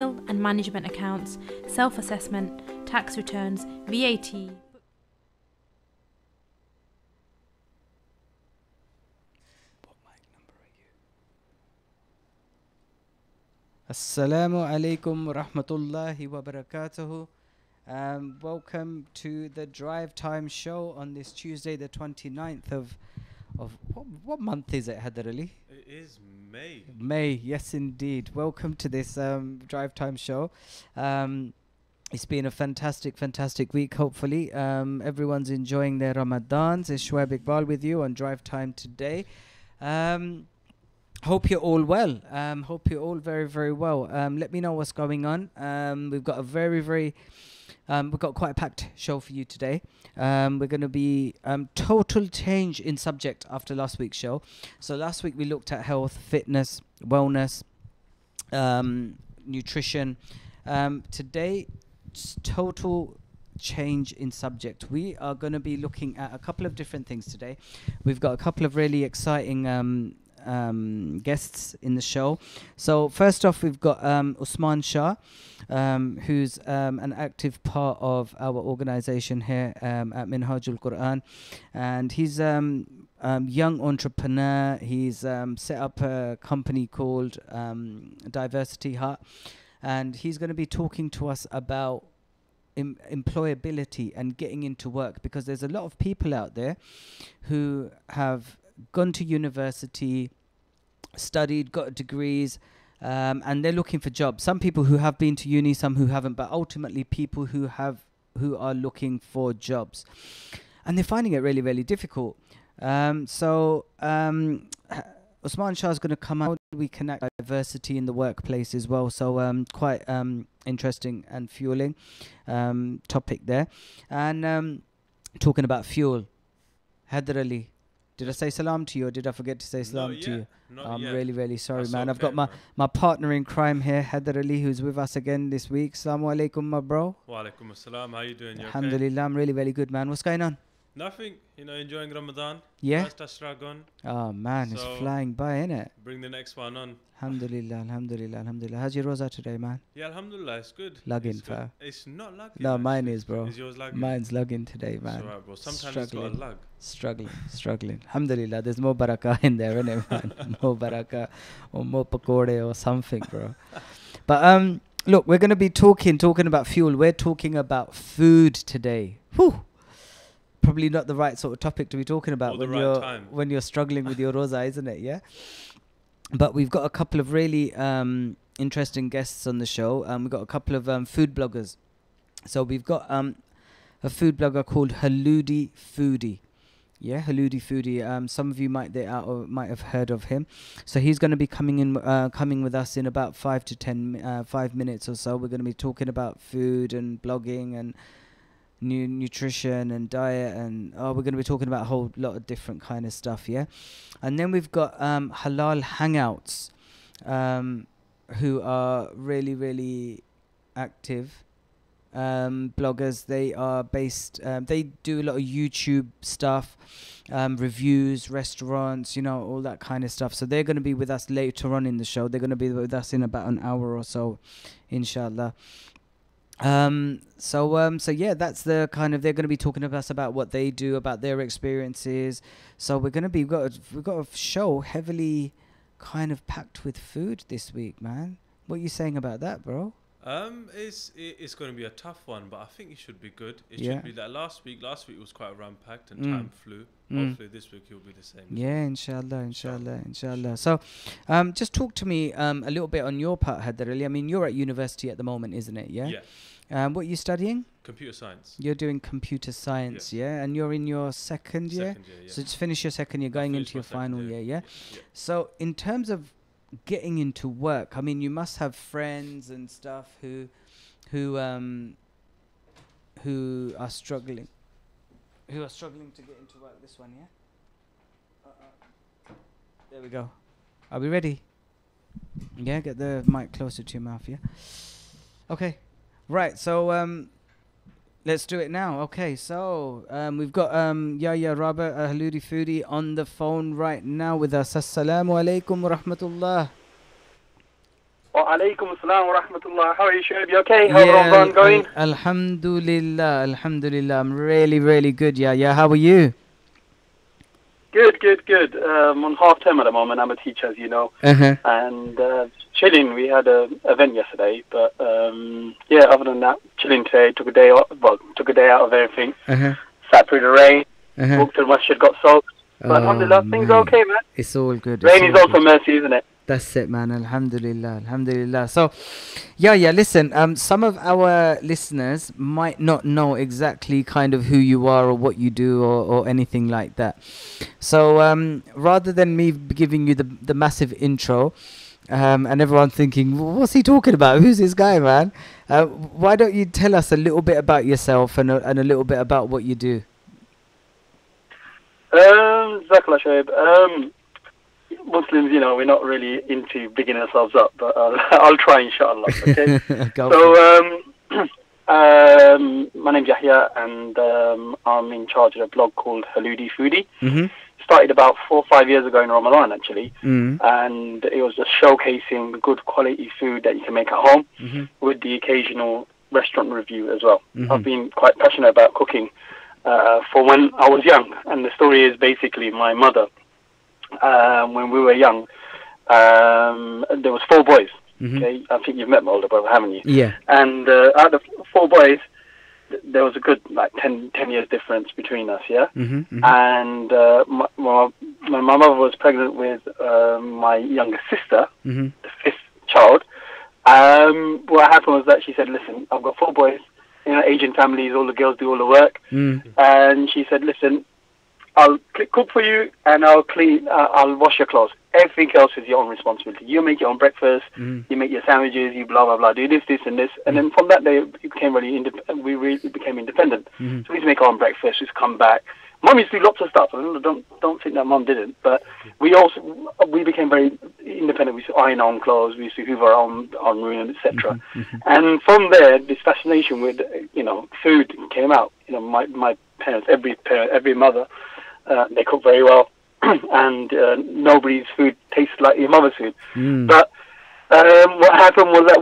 and management accounts, self-assessment, tax returns, VAT. Assalamu alaikum wa rahmatullahi wa barakatuhu. Welcome to the Drive Time show on this Tuesday, the 29th of what month is it, Hadar Ali? It is May. May, yes indeed. Welcome to this Drive Time show. It's been a fantastic week, hopefully. Everyone's enjoying their Ramadans. It's Shoaib Iqbal with you on Drive Time today. Hope you're all well. Hope you're all very well. Let me know what's going on. We've got a we've got quite a packed show for you today. We're going to be total change in subject after last week's show. So last week we looked at health, fitness, wellness, nutrition. Today, total change in subject. We are going to be looking at a couple of different things today. We've got a couple of really exciting guests in the show. So first off, we've got Usman Shah, who's an active part of our organization here at Minhajul Quran, and he's young entrepreneur. He's set up a company called Diversity Hut, and he's going to be talking to us about employability and getting into work, because there's a lot of people out there who have gone to university, studied, got degrees, and they're looking for jobs. Some people who have been to uni, some who haven't, but ultimately people who are looking for jobs, and they're finding it really difficult. Usman Shah is going to come out. We connect diversity in the workplace as well. So quite interesting and fueling topic there. And talking about fuel, Hadar Ali, did I say salam to you, or did I forget to say salam to you? I'm really sorry, That's man. okay, I've got my partner in crime here, Hadar Ali, who's with us again this week. Assalamu alaikum, my bro. Wa alaikum assalam. How you doing? You Alhamdulillah, I'm really good, man. What's going on? Nothing. enjoying Ramadan. Yeah? First Ashra gone. Oh, man, So it's flying by, innit? Bring the next one on. Alhamdulillah. How's your rosa today, man? Yeah, alhamdulillah, it's good. Lugging, It's good. fam. It's not lugging. No, mine actually. is, bro. Is yours lugging? Mine's lugging today, It's man. alright, bro. Sometimes it's got a lug. Struggling. Alhamdulillah, there's more barakah in there, innit, man? More barakah or more pakode or something, bro. But look, we're going to be talking about fuel. We're talking about food today. Whew. Probably not the right sort of topic to be talking about when you're struggling with your rosa, isn't it? Yeah. But we've got a couple of really interesting guests on the show. We've got a couple of food bloggers. So we've got a food blogger called Haludi Foodie. Yeah, Haludi Foodie. Some of you might have heard of him. So he's going to be coming with us in about 5 minutes or so. We're going to be talking about food and blogging and nutrition and diet, and we're going to be talking about a whole lot of different kind of stuff. Yeah. And then we've got Halal Hangouts, who are really active bloggers. They are based, they do a lot of YouTube stuff, reviews, restaurants, all that kind of stuff. So they're going to be with us later on in the show. They're going to be with us in about an hour or so, inshallah. So yeah, that's the kind of, they're going to be talking to us about what they do, about their experiences. So we've got a show heavily kind of packed with food this week, man. What are you saying about that, bro? It's going to be a tough one, but I think it should be good. It should be like last week. Last week was quite ram-packed and time flew. Hopefully this week it'll be the same. Yeah, inshallah. So, just talk to me a little bit on your part, Hadar Ali. I mean, you're at university at the moment, isn't it? Yeah. What are you studying? Computer science. You're doing computer science, yeah? And you're in your second year? Second year, yeah. So just finish your second year, going into your final year, yeah? So in terms of getting into work, I mean, you must have friends and stuff who are struggling to get into work. This one, yeah? There we go. Are we ready? Yeah, get the mic closer to your mouth, yeah? Okay. Right, so let's do it now. Okay, so we've got Yahya Robert Haludi Foodie on the phone right now with us. Assalamu alaikum wa rahmatullah. Wa alaikum assalam wa rahmatullah. How are you, Shoaib? You okay? How's Ramadan going? Alhamdulillah, Alhamdulillah. I'm really, really good. Yeah. How are you? Good. I'm on half term at the moment. I'm a teacher, as you know. And chilling. We had an event yesterday, but other than that, chilling today. Took a day off. Well, took a day out of everything. Sat through the rain. Walked to the masjid, got soaked. But alhamdulillah, things are okay, man. It's all good. Rain is also mercy, isn't it? That's it, man. Alhamdulillah. So, yeah. Listen, some of our listeners might not know exactly kind of who you are or what you do or anything like that. So, rather than me giving you the massive intro, and everyone thinking, what's he talking about? Who's this guy, man? Why don't you tell us a little bit about yourself and a little bit about what you do? Jazakallah, Shoaib. Muslims, we're not really into bigging ourselves up, but I'll try, inshallah. Okay. My name's Yahya, and I'm in charge of a blog called Haludi Foodie. Started about 4 or 5 years ago in Ramadan, actually, and it was just showcasing good quality food that you can make at home, with the occasional restaurant review as well. I've been quite passionate about cooking for when I was young, and the story is basically my mother. When we were young, there was 4 boys. Okay, I think you've met my older brother, haven't you? Yeah. And out of 4 boys, there was a good 10 years difference between us. Yeah. And my mother was pregnant with my younger sister, the 5th child. What happened was that she said, "Listen, I've got 4 boys. Asian families, all the girls do all the work." And she said, "Listen, I'll cook for you, and I'll clean. I'll wash your clothes. Everything else is your own responsibility. You make your own breakfast. You make your sandwiches. You blah blah blah. Do this, and this." And then from that day, it became we really became independent. So we used to make our own breakfast. Just come back. Mum used to do lots of stuff. I don't think that Mum didn't, but we became very independent. We used to iron our own clothes. We used to hoover our own room, etc. And from there, this fascination with food came out. My parents, every mother. They cook very well, and nobody's food tastes like your mother's food. But what happened was that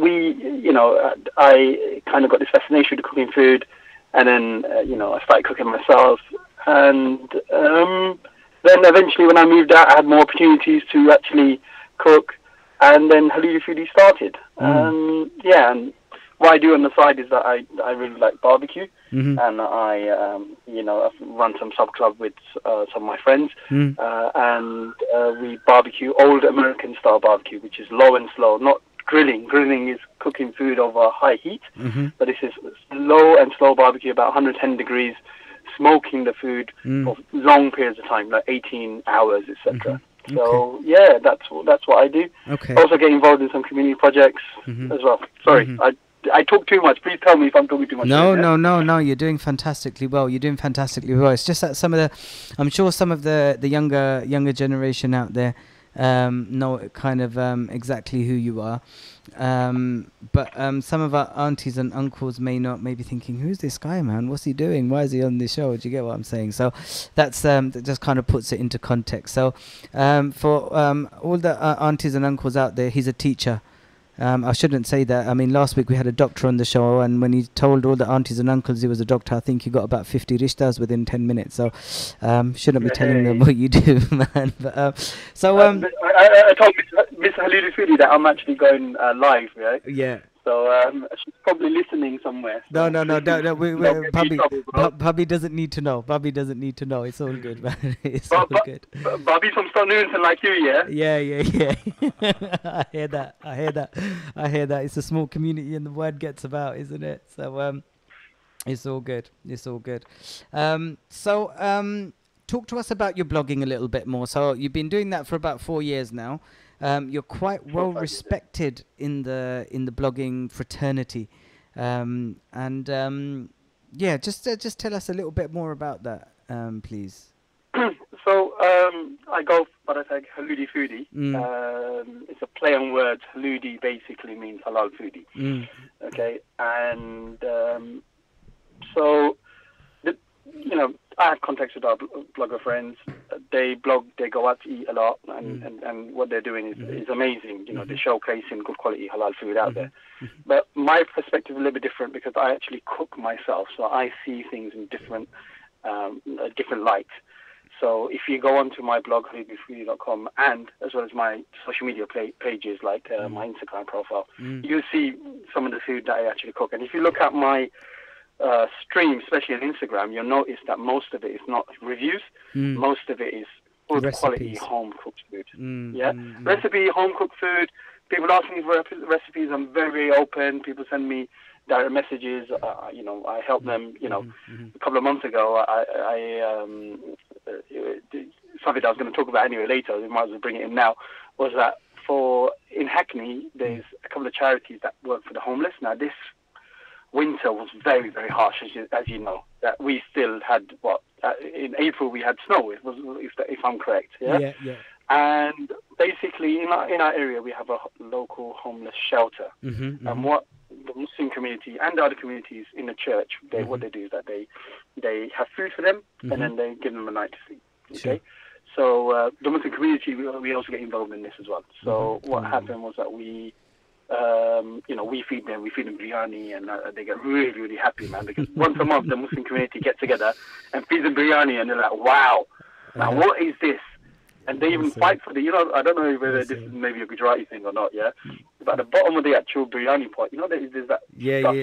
I kind of got this fascination with cooking food, and then I started cooking myself, and then eventually when I moved out, I had more opportunities to actually cook, and then Haludi Foodie started. And what I do on the side is that I really like barbecue, and I've run some sub club with some of my friends, and we barbecue old American style barbecue, which is low and slow, not grilling. Grilling is cooking food over high heat, but this is low and slow barbecue, about 110 degrees, smoking the food for long periods of time, like 18 hours, etc. So that's what I do. Also get involved in some community projects as well. Sorry, I talk too much. Please tell me if I'm talking too much. No. You're doing fantastically well. It's just that I'm sure some of the younger generation out there know kind of exactly who you are. But some of our aunties and uncles may be thinking, who's this guy, man? What's he doing? Why is he on this show? Do you get what I'm saying? So that's that just kind of puts it into context. So for all the aunties and uncles out there, he's a teacher. I shouldn't say that. I mean, last week we had a doctor on the show, and when he told all the aunties and uncles he was a doctor, I think he got about 50 rishtas within 10 minutes. So, shouldn't be telling them what you do, man. But, I told Miss Haludi Foodie that I'm actually going live, right? Yeah. So she's probably listening somewhere. So No. Bobby doesn't need to know. It's all good, man. It's all good. Bobby's from Stone Newington like you, yeah? Yeah. I hear that. It's a small community and the word gets about, isn't it? So it's all good. Talk to us about your blogging a little bit more. So you've been doing that for about 4 years now. You're quite well respected in the blogging fraternity, just tell us a little bit more about that, please. So I go by the tag Haludi Foodie. It's a play on words. Haludi basically means halal foodie. Okay, and so I had contacts with our blogger friends. They blog, they go out to eat a lot, and what they're doing is amazing. You know, they're showcasing good quality halal food out there. But my perspective is a little bit different because I actually cook myself, so I see things in different light. So if you go onto my blog, holidayfoodie.com, and as well as my social media pages, like my Instagram profile, you'll see some of the food that I actually cook. And if you look at my stream, especially on Instagram, you'll notice that most of it is not reviews. Most of it is good quality home-cooked food. Recipe, home-cooked food. People ask me for recipes. I'm very, very open. People send me direct messages. You know, I help them. You know, a couple of months ago, something that I was going to talk about anyway later, we might as well bring it in now, was that in Hackney, there's a couple of charities that work for the homeless. Now, this winter was very, very harsh, as you know. That we still had, in April we had snow, if I'm correct. Yeah. And basically, in our area, we have a local homeless shelter. And what the Muslim community and the other communities in the church, what they do is that they have food for them, and then they give them a night to sleep. Okay, so the Muslim community, we also get involved in this as well. So what happened was that we feed them biryani, and they get really, really happy, man, because once a month the Muslim community get together and feed them biryani, and they're like, wow, now what is this? And they even fight for I don't know whether this is maybe a Gujarati thing or not, but at the bottom of the actual biryani pot, there's that stuff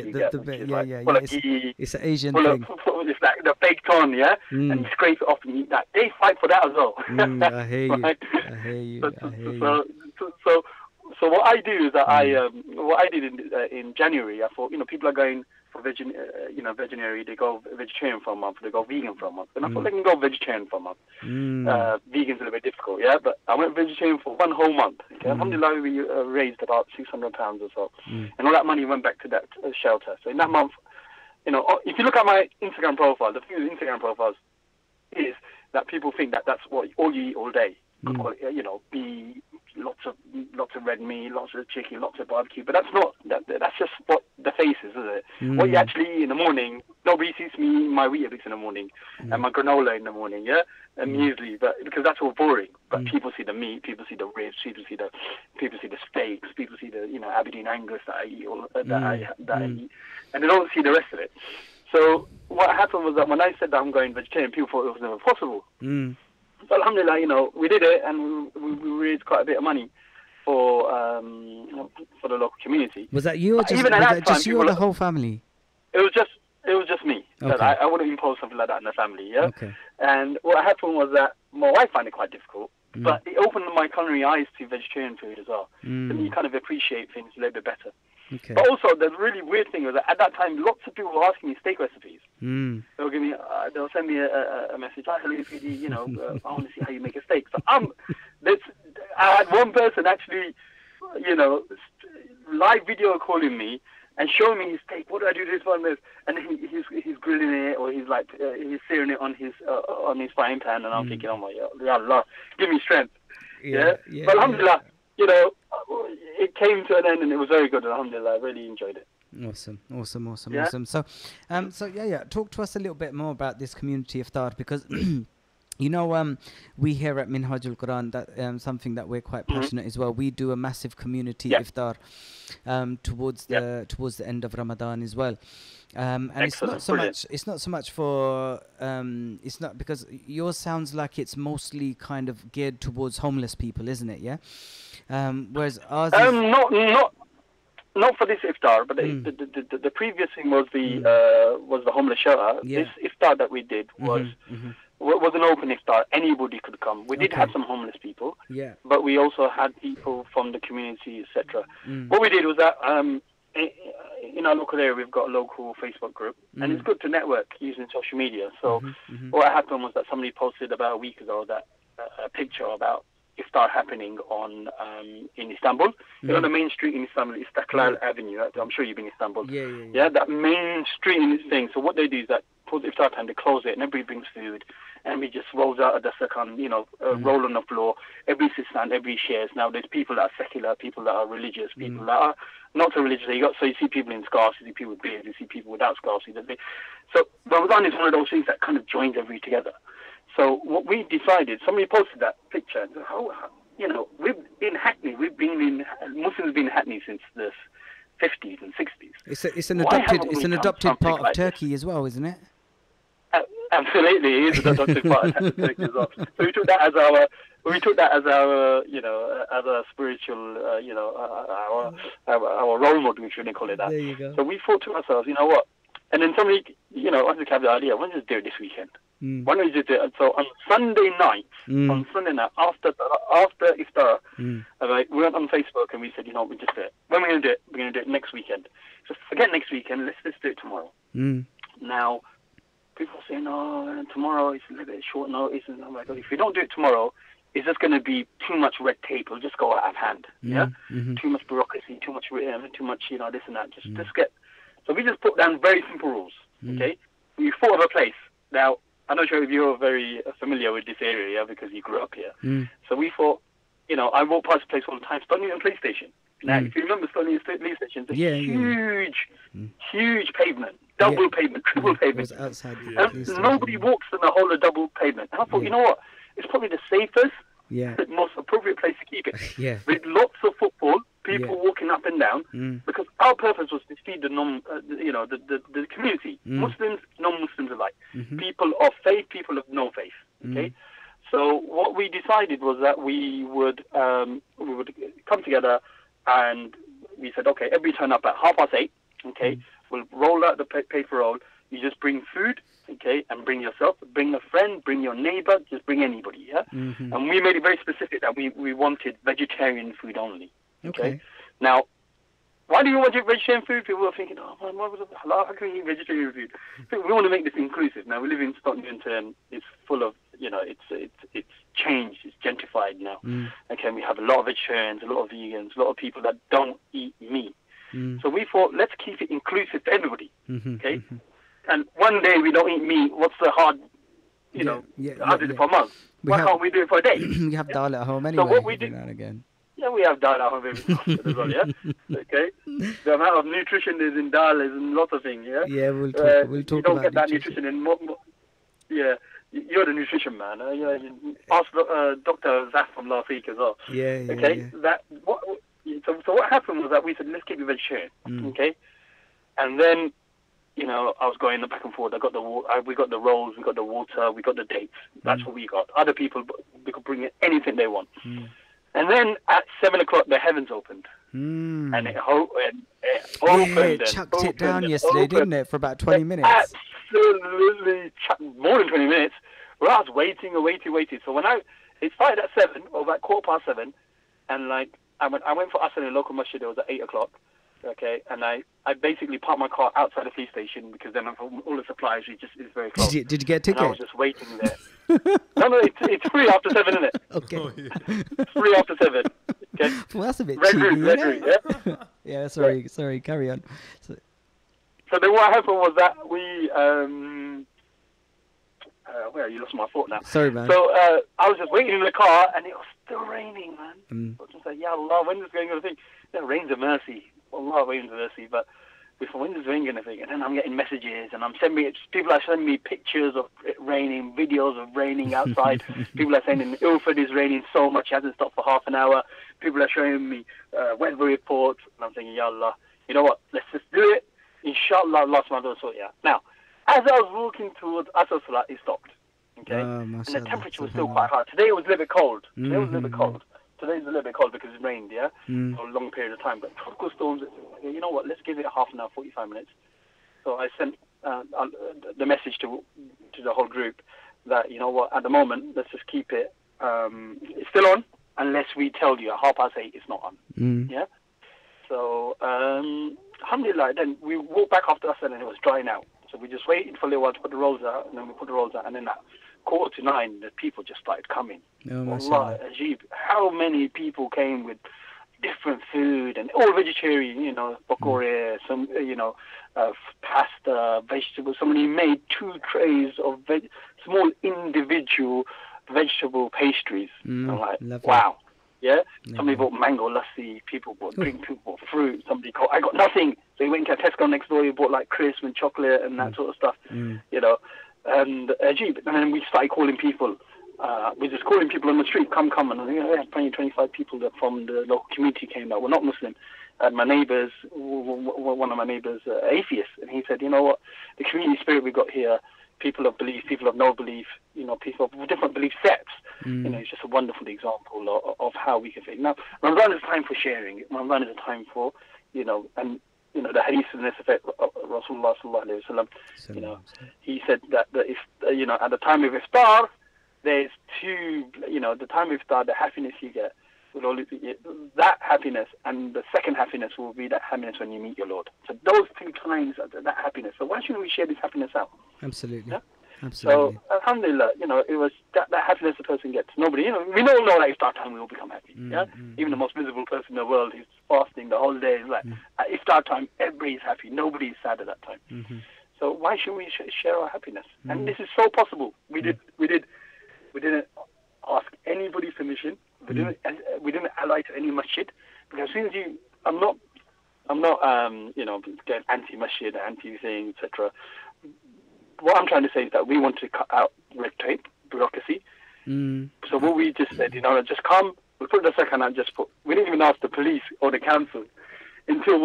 it's an Asian thing. It's like the baked on, and you scrape it off and eat that. They fight for that as well. I hear you. Right? I hear you. So what I do is that what I did in January, I thought, people are going for vegetarian, they go vegetarian for a month, they go vegan for a month. And I thought they can go vegetarian for a month. Vegan's a little bit difficult, but I went vegetarian for one whole month. Okay? Alhamdulillah, we raised about £600 or so. And all that money went back to that shelter. So in that month, if you look at my Instagram profile, the thing with Instagram profiles is that people think that that's what all you eat all day. Be lots of red meat, lots of chicken, lots of barbecue, but that's not that's just what the face is it? What you actually eat in the morning. Nobody sees me eating my Weetabix in the morning and my granola in the morning, and muesli, but because that's all boring. But people see the meat, people see the ribs, people see the steaks, people see the Aberdeen Angus that I eat, I eat, and they don't see the rest of it. So what happened was that when I said that I'm going vegetarian, people thought it was never possible. So alhamdulillah, we did it, and we raised quite a bit of money for the local community. Was that you, or just you, or the whole family? It was just me. Okay. I wouldn't impose something like that in the family. Okay. And what happened was that my wife found it quite difficult, but it opened my culinary eyes to vegetarian food as well. And you kind of appreciate things a little bit better. Okay. But also, the really weird thing was that at that time, lots of people were asking me steak recipes. They'll give me, they'll send me a message. I want to see how you make a steak. So I had one person actually, live video calling me and showing me his steak. What do I do this one this? And he's grilling it, or he's searing it on his frying pan, and I'm thinking, oh my Allah, give me strength. But alhamdulillah, it came to an end, and it was very good. Alhamdulillah, I really enjoyed it. Awesome. So, talk to us a little bit more about this community iftar, because we here at Minhajul Quran, that something that we're quite passionate as well. We do a massive community iftar towards the end of Ramadan as well. And Excellent. it's not so much for it's not, because yours sounds like it's mostly kind of geared towards homeless people, isn't it? Yeah. Whereas ours is not for this iftar, but the previous thing was the homeless shelter. This iftar that we did was an open iftar. Anybody could come. We did have some homeless people, but we also had people from the community, etc. What we did was that in our local area, we've got a local Facebook group, and it's good to network using social media. So what happened was that somebody posted about a week ago that a picture about iftar happening in Istanbul. The main street in Istanbul is Istiklal Avenue. I'm sure you've been in Istanbul. Yeah, that main street in this thing. So what they do is that for the iftar time, they close it, and everybody brings food, and we just rolls out of the sakan, roll on the floor. Everybody sits down, everybody shares. Now, there's people that are secular, people that are religious, people that are not so religious. So you see people in scarves, you see people with beards, you see people without scarves. So Ramadan is one of those things that kind of joins everybody together. So what we decided, somebody posted that picture, and said, we've been Hackney, Muslims have been in Hackney since the 50s and 60s. It's an adopted part of Turkey as well, isn't it? Absolutely, it is an adopted part of Turkey as well. So we took that as our as a spiritual, our role model, we shouldn't call it that. There you go. So we thought to ourselves, you know what? And then somebody, wanted to have the idea, why don't you just do it this weekend? Why don't you just do it? So on Sunday night, after Iftar, we went on Facebook and we said, we just do it. When we're going to do it, we're going to do it next weekend. So forget next weekend, let's do it tomorrow. Now, people are saying, tomorrow is a little bit short notice. And I'm like, if we don't do it tomorrow, it's just going to be too much red tape. It'll just go out of hand. Yeah? Too much bureaucracy, too much, this and that. Just get. So we just put down very simple rules. Okay? We thought of a place. Now, I'm not sure if you're very familiar with this area because you grew up here. So we thought, I walk past the place all the time, Stony and Police Station. Now, if you remember Stony and Police Station, it's a huge pavement, double pavement, triple pavement. It was outside the police station. Nobody walks in the whole of double pavement. And I thought, you know what? It's probably the safest, most appropriate place to keep it. With lots of football, people walking up and down, because our purpose was to feed the the community, Muslims, non-Muslims alike, people of faith, people of no faith. Okay, so what we decided was that we would come together, and we said, okay, everybody turn up at 8:30. Okay, we'll roll out the paper roll. You just bring food, okay, and bring yourself, bring a friend, bring your neighbor, just bring anybody, yeah. And we made it very specific that we wanted vegetarian food only. Okay. Now, why do you want vegetarian food? People are thinking, how can we eat vegetarian food? We want to make this inclusive. Now, we live in Stockton, it's full of, it's changed, it's gentrified now. Okay, we have a lot of vegetarians, a lot of vegans, a lot of people that don't eat meat. So we thought, let's keep it inclusive for everybody. Okay? And one day we don't eat meat, what's the hard, how do it for a month? Why can't we do it for a day? We have dal at home anyway, so what we do, now and again. Yeah, we have dal at home every so often as well, yeah? Okay? The amount of nutrition there's in dal is in lots of things, yeah? Yeah, we'll talk you don't about get that nutrition in you're the nutrition man. Ask Dr. Zaf from last week as well. Okay? So what happened was that we said, let's keep it vegetarian, okay? And then, I was going back and forth. We got the rolls, we got the water, we got the dates. That's what we got. Other people, they could bring in anything they want. And then at 7 o'clock, the heavens opened. And it opened. It chucked it down yesterday, didn't it, for about 20 minutes? Absolutely, more than 20 minutes. Well, I was waiting. So it started at 7, or about 7:15, and I went for Asr in a local masjid. It was at 8 o'clock. Okay, and I basically parked my car outside the police station because then all the supplies it's very close. Did you get a ticket? And I was just waiting there. No, it's free after 7, isn't it? Okay. It's free after 7. Okay. Well, that's a bit Red cheeky, room, yeah? Yeah, sorry, carry on. So then what happened was that we where you lost my thought now. Sorry, man. So I was just waiting in the car and it was still raining, man. I was just like, ya Allah, when is this going to thing? Rain's a mercy. Allah, rain's a mercy, but when is this rain going to thing? And then I'm getting messages and people are sending me pictures of it raining, videos of raining outside. People are saying in Ilford is raining so much, it hasn't stopped for half an hour. People are showing me weather reports, and I'm thinking, ya Allah, you know what, let's just do it. Inshallah, Allah subhanahu wa ta'ala. Now, as I was walking towards Asr Salat, it stopped. Okay? And the temperature was still quite hot. Today it was a little bit cold. Today's a little bit cold because it rained, yeah? For a long period of time. But tropical storms, you know what, let's give it half an hour, 45 minutes. So I sent the message to the whole group that, you know what, at the moment, let's just keep it, it's still on, unless we tell you at 8:30 it's not on. Yeah? So, alhamdulillah, then we walked back after us and it was drying out. So we just waited for a little while to put the rolls out, and then we put the rolls out, and then at 8:45, the people just started coming. Allah, Ajib. How many people came with different food and all vegetarian, pakore, some, pasta, vegetables. Somebody made 2 trays of small individual vegetable pastries. I'm like, wow. Yeah, somebody bought mango lassi, people bought drink, people bought fruit. Somebody called, I got nothing. So he went to Tesco next door. He bought like crisps and chocolate and that sort of stuff. You know, and then we started calling people. We're just calling people on the street, come, and I think 20, 25 people that from the local community came that were not Muslim. And my neighbours, one of my neighbours, atheist, and he said, you know what, the community spirit we got here, people of belief, people of no belief, you know, people of different belief sets. You know, it's just a wonderful example of how we can think. Now, Ramadan is a time for sharing. Ramadan is a time for, you know, and you know, the hadith in this effect, Rasulullah sallallahu alaihi wasallam, you know, he said that if, you know, at the time of iftar, there's two, you know, the time of iftar, the happiness you get will only be that happiness, and the second happiness will be that happiness when you meet your Lord. So those two times, that happiness. So why shouldn't we share this happiness out? Absolutely. Yeah? Absolutely. So, alhamdulillah, you know, it was that happiness the person gets. Nobody, you know, we all know that iftar time we all become happy. Yeah? Even the most miserable person in the world is fasting the whole day. Is like, at iftar time, everybody's happy. Nobody's sad at that time. So why should we share our happiness? And this is so possible. We didn't ask anybody's permission. We didn't ally to any masjid, because as soon as I'm not you know, going anti-masjid, anti-thing, etc. What I'm trying to say is that we want to cut out red tape, bureaucracy. So what we just said, you know, just come, we put the second and just put, we didn't even ask the police or the council until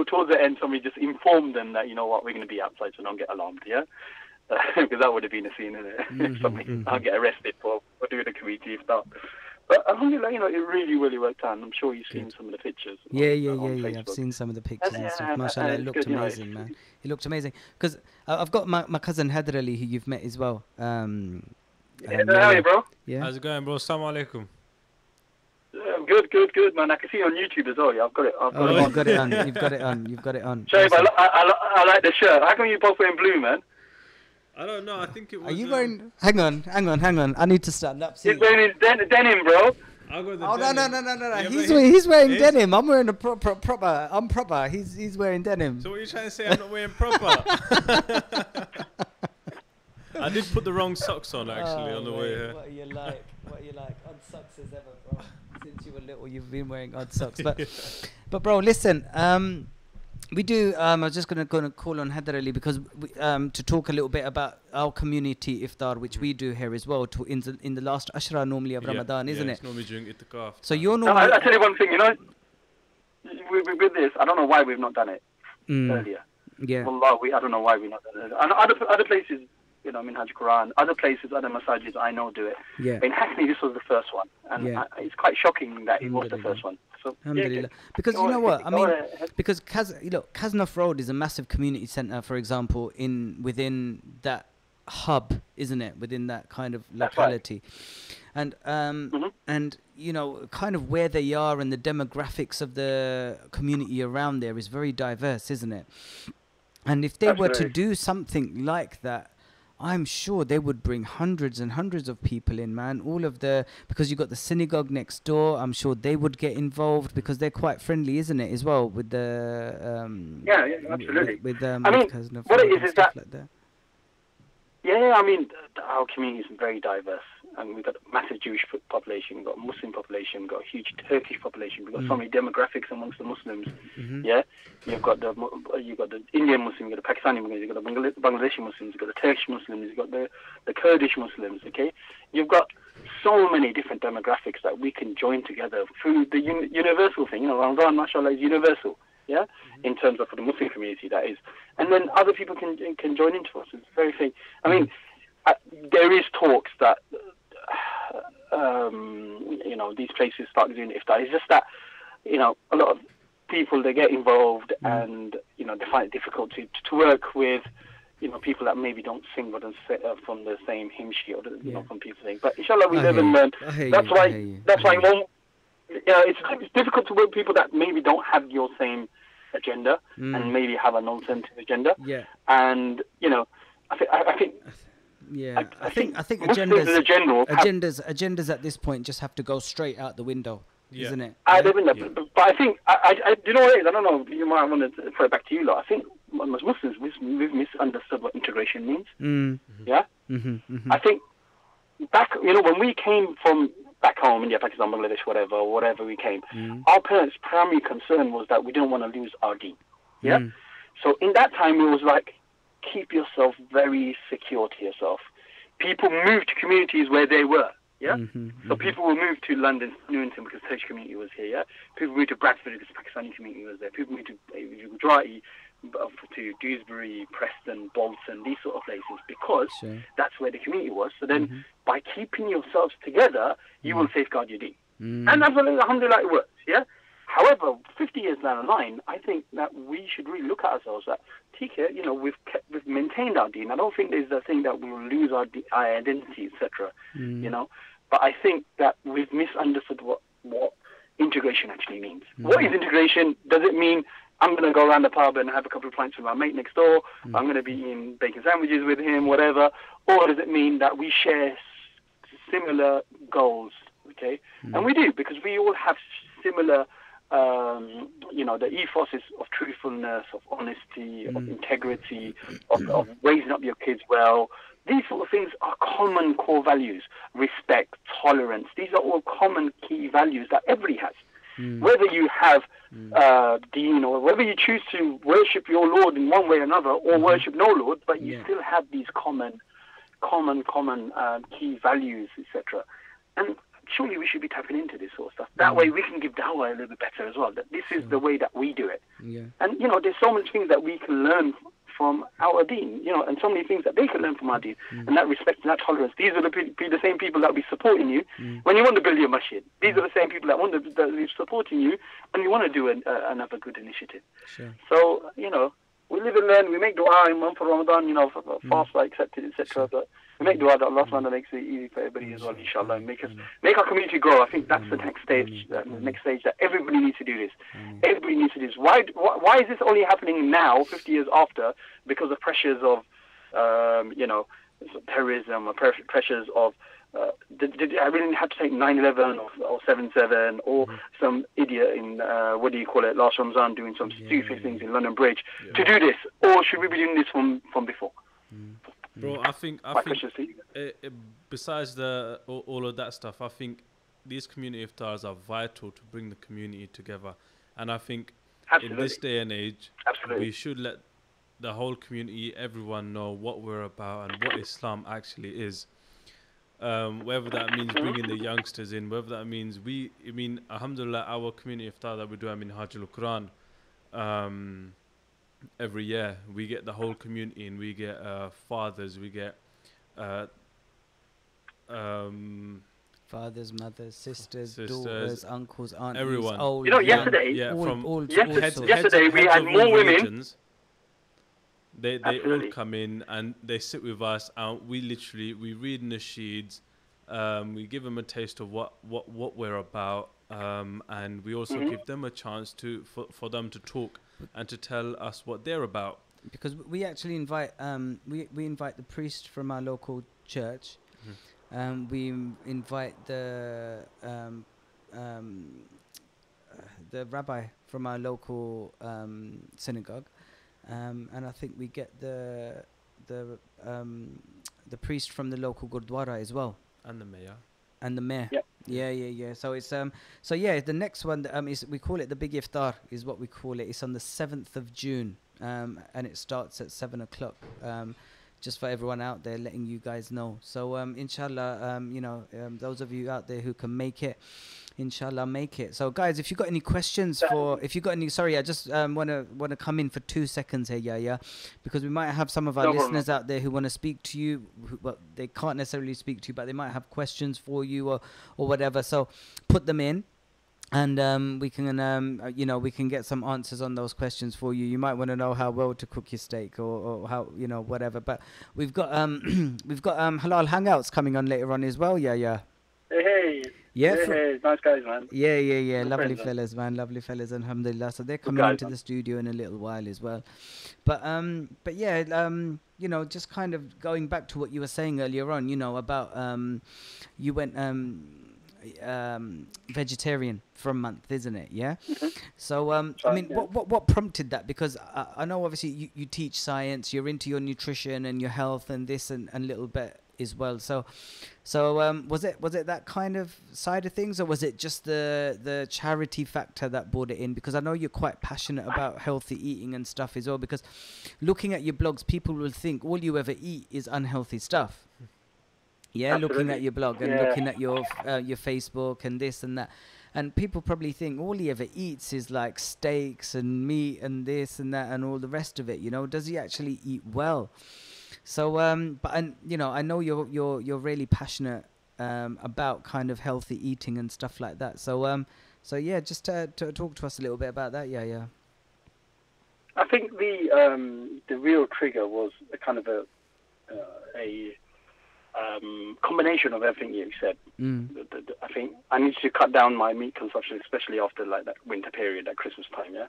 towards the end somebody just informed them that, you know what, we're going to be outside, so don't get alarmed, yeah? Because that would have been a scene, innit? Somebody I'll get arrested for doing a community stuff. But alhamdulillah, you know, it really, really worked out. And I'm sure you've seen some of the pictures. Yeah. I've seen some of the pictures and stuff. MashaAllah, it looked amazing, man. It looked amazing. Because I've got my cousin Hadr Ali, who you've met as well. Hey, bro. Yeah. How's it going, bro? Assalamu alaikum. Good, man. I can see you on YouTube as well. Yeah, I've got it. You've got it on. You've got it on. Shaib, I like the shirt. How come you both wearing blue, man? I don't know. I think it was. Are you wearing? Hang on. I need to stand up. He's wearing his denim, bro. I got the Oh denim. no! Yeah, He's wearing denim. I'm wearing a proper. I'm proper. He's wearing denim. So what are you trying to say? I'm not wearing proper. I did put the wrong socks on actually on the way here. What are you like? Odd socks as ever, bro. Since you were little, you've been wearing odd socks. But bro, listen. We do. I was just going to call on Hadr Ali because to talk a little bit about our community iftar, which we do here as well. In the last Ashra normally of Ramadan, isn't it? It's normally during Itikaf. So you're normally. I tell you one thing, you know, with this, I don't know why we've not done it earlier. Yeah. Wallah, I don't know why we've not done it. And other places, you know, Minhaj Quran, other places, other masajids I know do it. Yeah. In Hackney, this was the first one, and it's quite shocking that it was the first one. So, Alhamdulillah. Because you know what I mean, because Kasnov Road is a massive community centre, for example, within that hub, isn't it? Within that kind of locality, right. And you know, kind of where they are and the demographics of the community around there is very diverse, isn't it? And if they were to do something like that, I'm sure they would bring hundreds and hundreds of people in, man. Because you got the synagogue next door. I'm sure they would get involved because they're quite friendly, isn't it, as well, with the absolutely. With I mean, Cousin of what it is that, like that. Yeah, I mean, our community is very diverse, and we've got a massive Jewish population, we've got a Muslim population, we've got a huge Turkish population, we've got so many demographics amongst the Muslims. Yeah, you've got the Indian Muslims, you've got the Pakistani Muslims, you've got the Bangladeshi Muslims, you've got the Turkish Muslims, you've got the Kurdish Muslims. Okay, you've got so many different demographics that we can join together through the universal thing. You know, Ramadan, mashallah, is universal. Yeah, in terms of for the Muslim community, that is, and then other people can join into us. It's very thing. I mean, there is talks that you know, these places start doing iftar. It's just that, you know, a lot of people, they get involved and, you know, they find it difficult to work with, you know, people that maybe don't sing from the same hymn sheet or you know, from people saying. But inshallah, we live and learn. That's why it won't. You know, it's difficult to work with people that maybe don't have your same agenda and maybe have an alternative agenda. Yeah. And you know, I think. Yeah, I think agendas at this point just have to go straight out the window, isn't it? Out the window. But I think I do you know what it is? I don't know. You might want to throw it back to you lot. I think as Muslims we've misunderstood what integration means. Yeah. I think back, you know, when we came from back home, India, Pakistan, Bangladesh, whatever we came, our parents' primary concern was that we didn't want to lose our deen. Yeah? So in that time, it was like, keep yourself very secure to yourself. People moved to communities where they were. Yeah? So people will move to London, Newington, because Turkish community was here. Yeah? People moved to Bradford because Pakistani community was there. People moved to Gujarati, to Dewsbury, Preston, Bolton, these sort of places, because that's where the community was. So then, by keeping yourselves together, you will safeguard your deen. And alhamdulillah, it works. Yeah. However, 50 years down the line, I think that we should really look at ourselves that, you know, we've maintained our deen. I don't think there's a thing that we will lose our identity, etc. You know, but I think that we've misunderstood what integration actually means. What is integration? Does it mean I'm going to go around the pub and have a couple of pints with my mate next door? I'm going to be eating bacon sandwiches with him, whatever. Or does it mean that we share similar goals? Okay, and we do, because we all have similar. You know, the ethos is of truthfulness, of honesty, of integrity, of raising up your kids well. These sort of things are common core values. Respect, tolerance. These are all common key values that everybody has. Whether you have deen, or whether you choose to worship your Lord in one way or another, or worship no Lord, but you still have these common key values, etc. And surely we should be tapping into this sort of stuff. That way we can give dawah a little bit better as well. That this is the way that we do it. And, you know, there's so many things that we can learn from our deen, you know, and so many things that they can learn from our deen. And that respect and that tolerance. These are the same people that will be supporting you when you want to build your masjid. These are the same people that will be supporting you when you want to do another good initiative. So, you know, we live and learn. We make dua in month of Ramadan, you know, fast are accepted, etc. But we make dua that Allah subhanahu wa ta'ala makes it easy for everybody as well, inshallah, and make our community grow. I think that's the next stage. The next stage that everybody needs to do this. Everybody needs to do this. Why is this only happening now, 50 years after? Because of pressures of, you know, terrorism, or pressures of. I really have to take 9/11 or 7/7 or some idiot in what do you call it, last Ramadan doing some stupid things in London Bridge to do this, or should we be doing this from before? Bro, I think besides all of that stuff, I think these community iftars are vital to bring the community together, and I think in this day and age, we should let the whole community, everyone, know what we're about and what Islam actually is. Whether that means bringing the youngsters in, whether that means alhamdulillah, our community iftar that we do, Hajjul Quran, every year we get the whole community in. We get fathers, we get fathers, mothers, sisters, daughters, uncles, aunties, everyone. Old, you know, yesterday, yesterday we had more women. They all come in and they sit with us, and we read nasheeds, we give them a taste of what we're about, and we also give them a chance for them to talk and to tell us what they're about. Because we actually invite we invite the priest from our local church, we invite the rabbi from our local synagogue. And I think we get the priest from the local Gurdwara as well, and the mayor. Yeah. So it's the next one is, we call it the Big Iftar, is what we call it. It's on the 7th of June, and it starts at 7 o'clock. Just for everyone out there, letting you guys know. So inshallah, those of you out there who can make it, inshallah, make it. So guys, if you got any questions sorry, I just want to come in for 2 seconds here, yeah, because we might have some of our listeners out there who want to speak to you, but they can't necessarily speak to you, but they might have questions for you or whatever. So put them in, and we can get some answers on those questions for you. You might want to know how well to cook your steak, or how, whatever. But we've got halal hangouts coming on later on as well. Yeah. Hey. Yeah, hey, nice guys, man. Yeah. Lovely fellas, man. Lovely fellas, alhamdulillah. So they're coming into the studio in a little while as well. But yeah, just kind of going back to what you were saying earlier on, about you went vegetarian for a month, isn't it? Yeah. So what prompted that? Because I know obviously you teach science, you're into your nutrition and your health and this and little bit as well. So was it that kind of side of things, or was it just the charity factor that brought it in? Because I know you're quite passionate about healthy eating and stuff as well, because looking at your blogs, people will think all you ever eat is unhealthy stuff. Yeah, absolutely. Looking at your blog and looking at your Facebook and this and that, and people probably think all he ever eats is like steaks and meat and this and that and all the rest of it. You know, does he actually eat well? So, but you know, I know you're really passionate about kind of healthy eating and stuff like that. So, so yeah, just to talk to us a little bit about that. Yeah. I think the real trigger was a kind of a combination of everything you said. I think I needed to cut down my meat consumption, especially after like that winter period, at Christmas time. Yeah.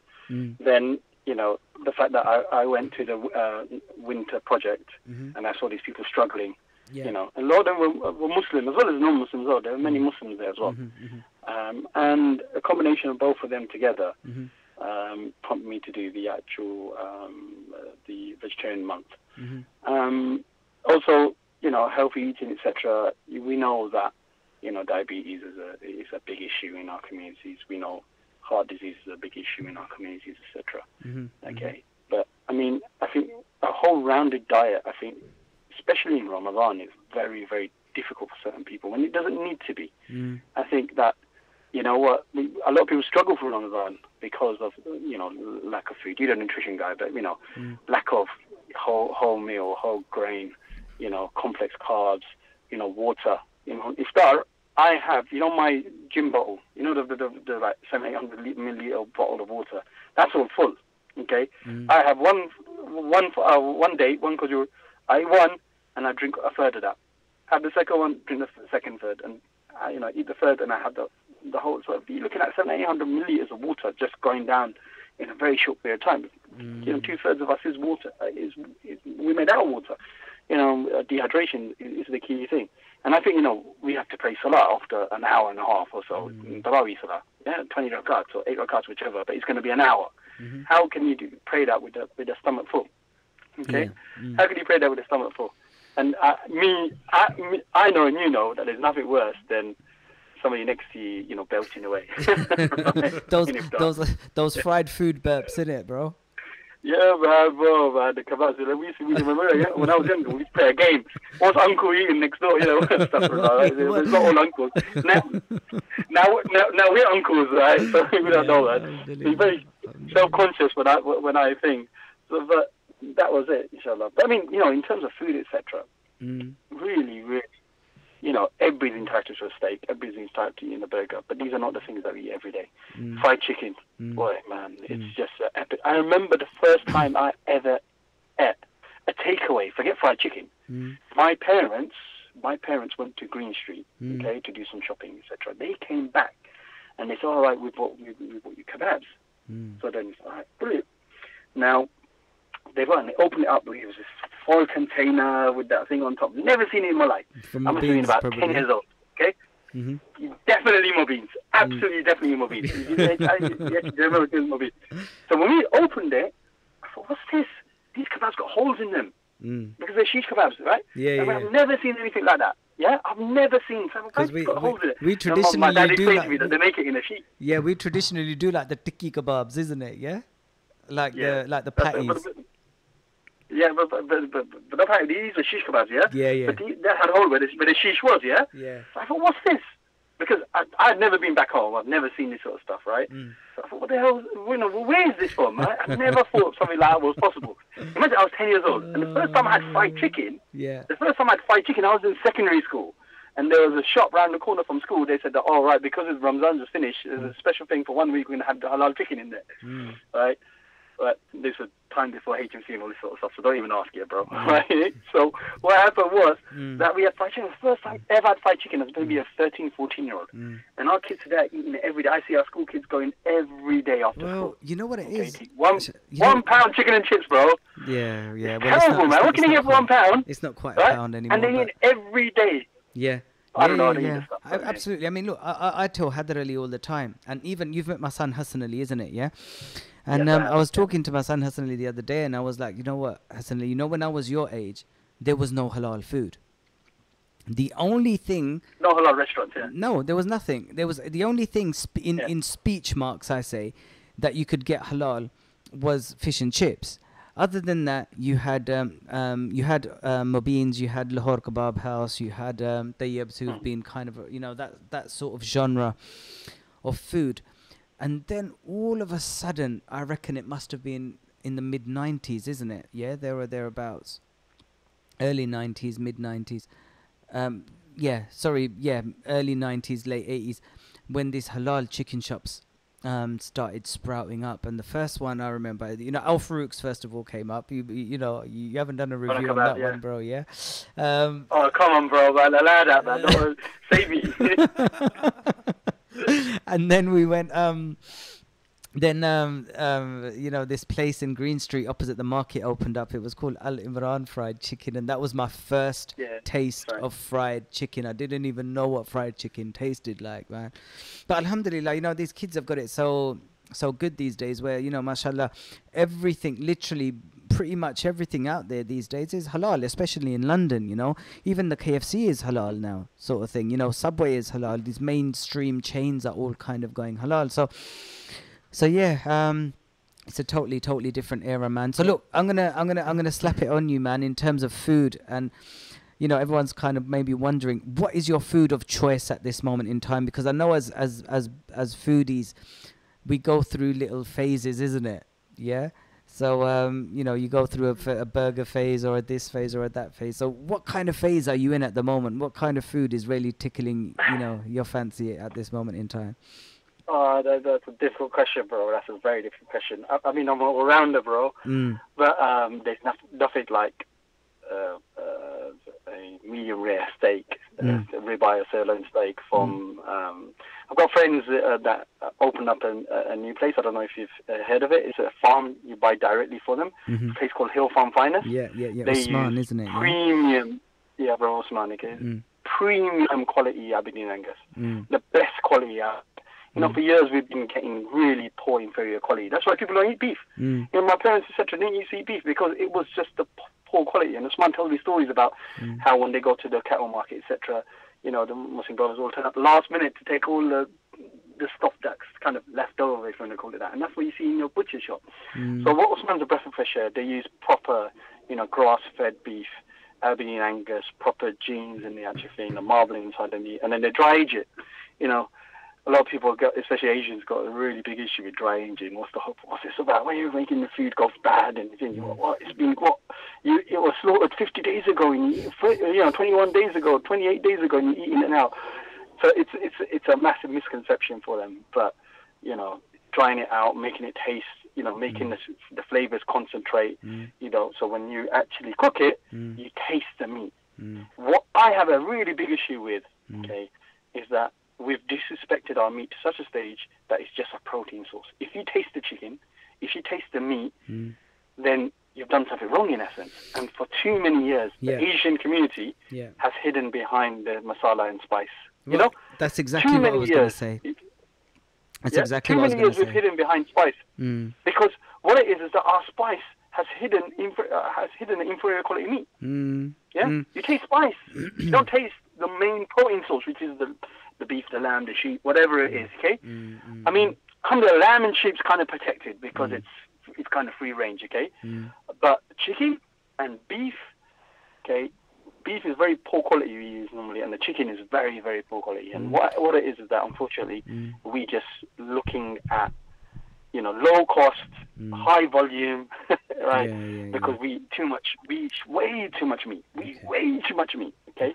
Then, you know, the fact that I went to the winter project and I saw these people struggling. You know, a lot of them were Muslim as well as non-Muslims. Well, there were many Muslims there as well. And a combination of both of them together prompted me to do the actual the vegetarian month. Also, you know, healthy eating, etc. We know that, you know, diabetes is a big issue in our communities. We know heart disease is a big issue in our communities, etc. Okay, but I mean, I think a whole rounded diet, I think, especially in Ramadan, is very, very difficult for certain people when it doesn't need to be. I think that, you know what, a lot of people struggle for Ramadan because of, you know, lack of food. You're a nutrition guy, but, you know, lack of whole meal, whole grain, you know, complex carbs, you know, water. You know, Iftar, I have, you know, my gym bottle, you know, the like 700-800 milliliter bottle of water. That's all full. Okay, I have one day, one kajur. I eat one and I drink a third of that. Have the second one, drink the second third, and I, you know, eat the third, and I have the whole. So you're looking at 700-800 milliliters of water just going down in a very short period of time. You know, 2/3 of us is water. We made out of water. You know, dehydration is the key thing. And I think, you know, we have to pray salah after an hour and a half or so. Tarawih salah, 20 rakats or 8 rakats, whichever, but it's going to be an hour. How can you pray that with the stomach full? Okay? How can you pray that with the stomach full? And I know and you know that there's nothing worse than somebody next to you, you know, belching away. those fried food burps, innit, bro? Yeah, man, bro, the kebabs. We used to remember when I was younger, we used to play a game. What's uncle eating next door? You know, stuff like that. It's not all uncles. Now we're uncles, right? So we don't know that. We're very self-conscious when I think. So, but that was it, inshallah. But I mean, you know, in terms of food, etc., really, really, you know, everybody's entitled to a steak, everybody's entitled to eating a burger, but these are not the things that we eat every day. Fried chicken, boy, man, it's just epic. I remember the first time I ever ate a takeaway, forget fried chicken. My parents went to Green Street, okay, to do some shopping, etc. They came back, and they said, all right, we bought you kebabs. So then it's all right, brilliant. Now, they opened it up, it was this foil container with that thing on top. Never seen it in my life. I must have been about 10 years old, okay? Definitely more beans. Absolutely, definitely more beans. More beans. So when we opened it, I thought, what's this? These kebabs got holes in them. Because they're shish kebabs, right? Yeah. I've never seen anything like that. Yeah, I've never seen kebabs got holes in it. We traditionally do like, that they make it in a sheet. Yeah, we traditionally do like the tikki kebabs, isn't it? Yeah, like the patties. Yeah, but apparently these are shish kebabs, yeah? Yeah. But that had a hole where the shish was, yeah? Yeah. So I thought, what's this? Because I'd never been back home. I've never seen this sort of stuff, right? So I thought, what the hell? Where is this from? I never thought something like that was possible. Imagine I was 10 years old, and the first time I had fried chicken, I was in secondary school. And there was a shop round the corner from school. They said that, all right, because Ramadan just finished, there's a special thing for 1 week, we're going to have the halal chicken in there, right? But this was time before HMC and all this sort of stuff, so don't even ask it, bro. Right? So what happened was that we had fried chicken. The first time I ever had fried chicken as maybe a 13, 14-year-old. And our kids today are eating it every day. I see our school kids going every day after school. Well, you know what it is? One pound chicken and chips, bro. Yeah. Well, terrible, man. What can you get for £1? It's not quite a pound anymore. And they eat it every day. Yeah. I don't know how to eat this stuff. Absolutely. I mean, look, I tell Hadar Ali all the time. And even, you've met my son Hassan Ali, isn't it? Yeah? And I was talking to my son Hassan Ali the other day, and I was like, you know what, Hassan Ali, you know, when I was your age, there was no halal food. The only thing... No halal restaurants, yeah. No, there was nothing. There was the only thing in speech marks, I say, that you could get halal was fish and chips. Other than that, you had Mobeen's, you had Lahore Kebab House, you had Tayyib's, who've been kind of, that sort of genre of food. And then all of a sudden, I reckon it must have been in the mid-90s, isn't it? Yeah, there or thereabouts. Early 90s, mid-90s. Early 90s, late 80s, when these halal chicken shops started sprouting up. And the first one I remember, Al Farouk's first of all came up. You haven't done a review on that one, bro, yeah? Oh, come on, bro, man. Allow that, man. Don't save me. And then we went, this place in Green Street opposite the market opened up. It was called Al Imran Fried Chicken, and that was my first taste of fried chicken. I didn't even know what fried chicken tasted like, man. But alhamdulillah, these kids have got it so good these days, where, mashallah, everything, literally pretty much everything out there these days is halal, especially in London. Even the KFC is halal now, sort of thing. Subway is halal. These mainstream chains are all kind of going halal. So yeah, it's a totally different era, man. So look, I'm gonna slap it on you, man, in terms of food. And everyone's kind of maybe wondering, what is your food of choice at this moment in time? Because I know as foodies, we go through little phases, isn't it? Yeah. So you go through a burger phase, or a this phase, or a that phase. So what kind of phase are you in at the moment? What kind of food is really tickling your fancy at this moment in time? That's a difficult question, bro. That's a very difficult question. I mean, I'm an all-rounder, bro. But there's nothing like a medium rare steak, a ribeye or sirloin steak from... I've got friends that opened up a new place. I don't know if you've heard of it. It's a farm you buy directly for them. It's a place called Hill Farm Finest. Yeah. They Osman, use isn't it? Premium... Yeah, bro, Osman, okay. Premium quality Aberdeen Angus. The best quality out. For years we've been getting really poor, inferior quality. That's why people don't eat beef. My parents, etc., didn't used to eat beef because it was just the poor quality. And Usman tells me stories about how when they go to the cattle market, etc., the Muslim brothers all turn up last minute to take all the stuff that's kind of left over, if you want to call it that. And that's what you see in your butcher shop. So what Usman's a breath of fresh air. They use proper, grass-fed beef, Aberdeen Angus, proper genes in the actual thing, the marbling inside the meat, and then they dry age it. A lot of people, especially Asians, got a really big issue with dry aging. What's this about? When you're making the food go bad and you think, it was slaughtered 50 days ago, and 21 days ago, 28 days ago, and you're eating it now. So it's a massive misconception for them. But drying it out, making it taste, making the flavors concentrate, so when you actually cook it, you taste the meat. What I have a really big issue with, is that we've disrespected our meat to such a stage that it's just a protein source. If you taste the chicken, if you taste the meat, then you've done something wrong in essence. And for too many years, the Asian community has hidden behind the masala and spice. That's exactly what I was going to say. That's exactly what I was going to say. Too many years we've hidden behind spice. Because what it is that our spice has hidden the inferior quality meat. You taste spice. You don't taste the main protein source, which is the beef, the lamb, the sheep, whatever it is, okay? I mean, the lamb and sheep's kind of protected because it's kind of free range, okay? But chicken and beef, okay, beef is very poor quality we use normally, and the chicken is very, very poor quality. And what it is that, unfortunately, we just looking at, low cost, high volume, right? Because we eat way too much meat. We eat way too much meat, okay?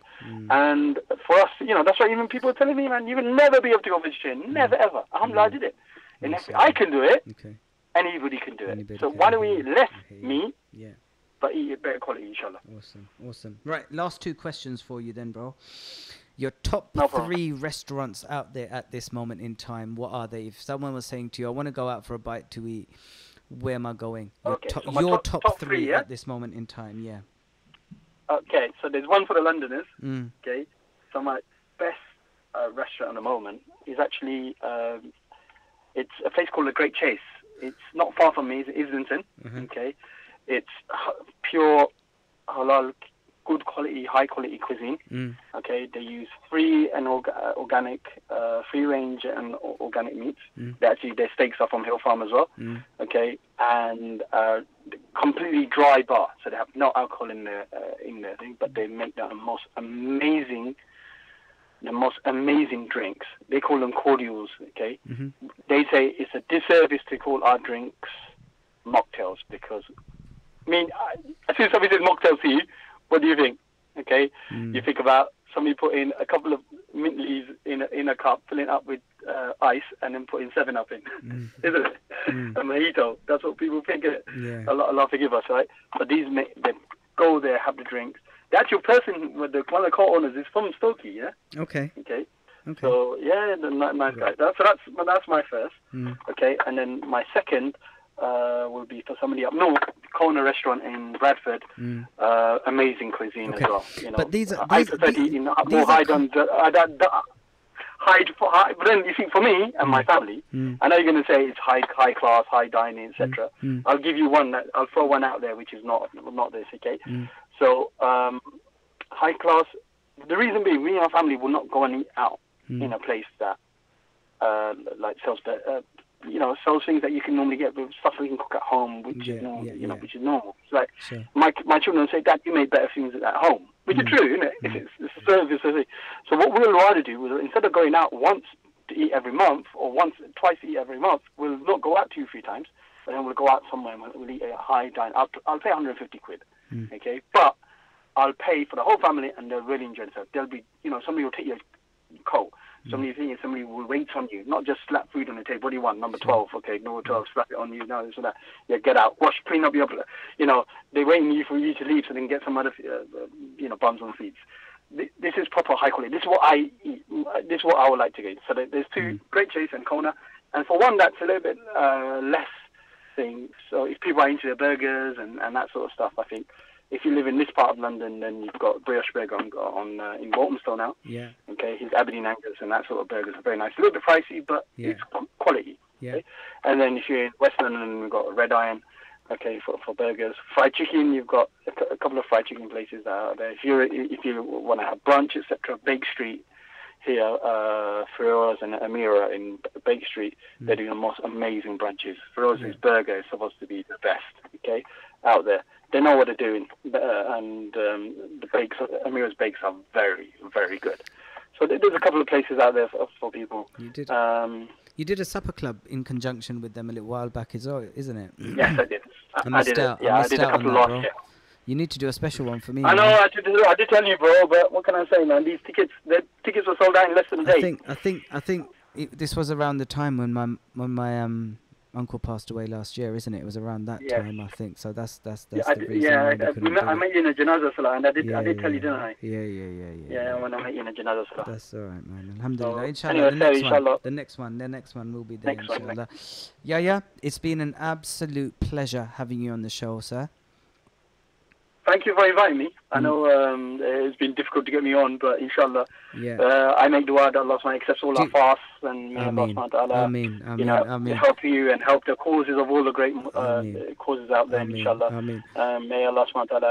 And for us, that's why even people are telling me, man, you will never be able to go vegetarian. Never, ever. Alhamdulillah, I did it. And if I can do it, anybody can do it. So why don't we eat less meat, but eat it better quality, inshallah. Awesome. Right, last two questions for you then, bro. Your top three restaurants out there at this moment in time, what are they? If someone was saying to you, I want to go out for a bite to eat, where am I going? Your top three at this moment in time, Okay, so there's one for the Londoners, okay? So my best restaurant at the moment is actually, it's a place called The Great Chase. It's not far from me, it's Islington, okay? It's pure halal, good quality high quality cuisine. Okay, they use free and organic, free range and organic meats. Their steaks are from Hill Farm as well. Okay, and completely dry bar, so they have no alcohol in their thing, but they make the most amazing drinks. They call them cordials. Okay, they say it's a disservice to call our drinks mocktails, because I mean, as soon as somebody says mocktails to you, what do you think? Okay, you think about somebody putting a couple of mint leaves in a cup, filling it up with ice, and then putting 7-Up in, isn't it? A mojito. That's what people think. Allah forgive us, right? But they go there, have the drinks. The actual person, one of the co-owners, is from Stokey, yeah. Okay. So yeah, the nice guy. That's my first. Okay, and then my second will be for somebody up north, Kona restaurant in Bradford. Amazing cuisine as well. You know, but these are I prefer to eat in more high done. But then you see, for me and my family, I know you're going to say it's high class, high dining, etc. I'll give you one. I'll throw one out there, which is not this. Okay, so high class. The reason being, we and our family will not go and eat out in a place that like sells sells things that you can normally get with stuff we can cook at home, which is normal. It's like my children say, "Dad, you make better things at home," which is true, isn't it? It's a service. So what we'll rather do is, instead of going out once to eat every month or twice to eat every month, we'll not go out 2-3 times, and then we'll go out somewhere and we'll eat a high dine. I'll pay 150 quid, okay, but I'll pay for the whole family, and they'll really enjoy themselves. There'll be, somebody will take your coat. Somebody will wait on you, not just slap food on the table. What do you want? Number 12. Okay, number 12, slap it on you. No, so that, get out. Wash, clean up your, they're waiting for you to leave so they can get some other, bums on seats. This is proper high quality. This is what I eat. This is what I would like to get. So there's two, Great Chase and Kona. And for one, that's a little bit less thing. So if people are into their burgers and that sort of stuff, I think, if you live in this part of London, then you've got Brioche Burger on in Walthamstow now. Yeah. Okay, his Aberdeen Angus and that sort of burgers are very nice. A little bit pricey, but it's quality. Yeah. Okay? And then if you're in West London, we've got Red Iron. Okay, for burgers. Fried chicken, you've got a couple of fried chicken places that are there. If you want to have brunch, etc., Bake Street here, Feroz and Amira in Bake Street, they're doing the most amazing brunches. Feroz's burger is supposed to be the best. Okay, out there. They know what they're doing, and the bakes, Amira's bakes, are very, very good. So there's a couple of places out there for people. You did a supper club in conjunction with them a little while back as well, isn't it? Yes, I did. I did it. Yeah, I did a couple last year. You need to do a special one for me. I know, I did tell you, bro, but what can I say, man? These tickets were sold out in less than a day. I think this was around the time when my uncle passed away last year, isn't it? It was around that time, I think. So that's the reason. I met you in a janaza salah, and I did tell you, didn't I? Yeah, when I met you in a janaza salah. That's all right, man. Alhamdulillah. Inshallah, the next one will be there, inshallah. Yeah. It's been an absolute pleasure having you on the show, sir. Thank you for inviting me. I know it's been difficult to get me on, but inshallah, I make dua that Allah accepts all our fasts, and may Allah help you and help the causes of all the great causes out there, inshallah. May Allah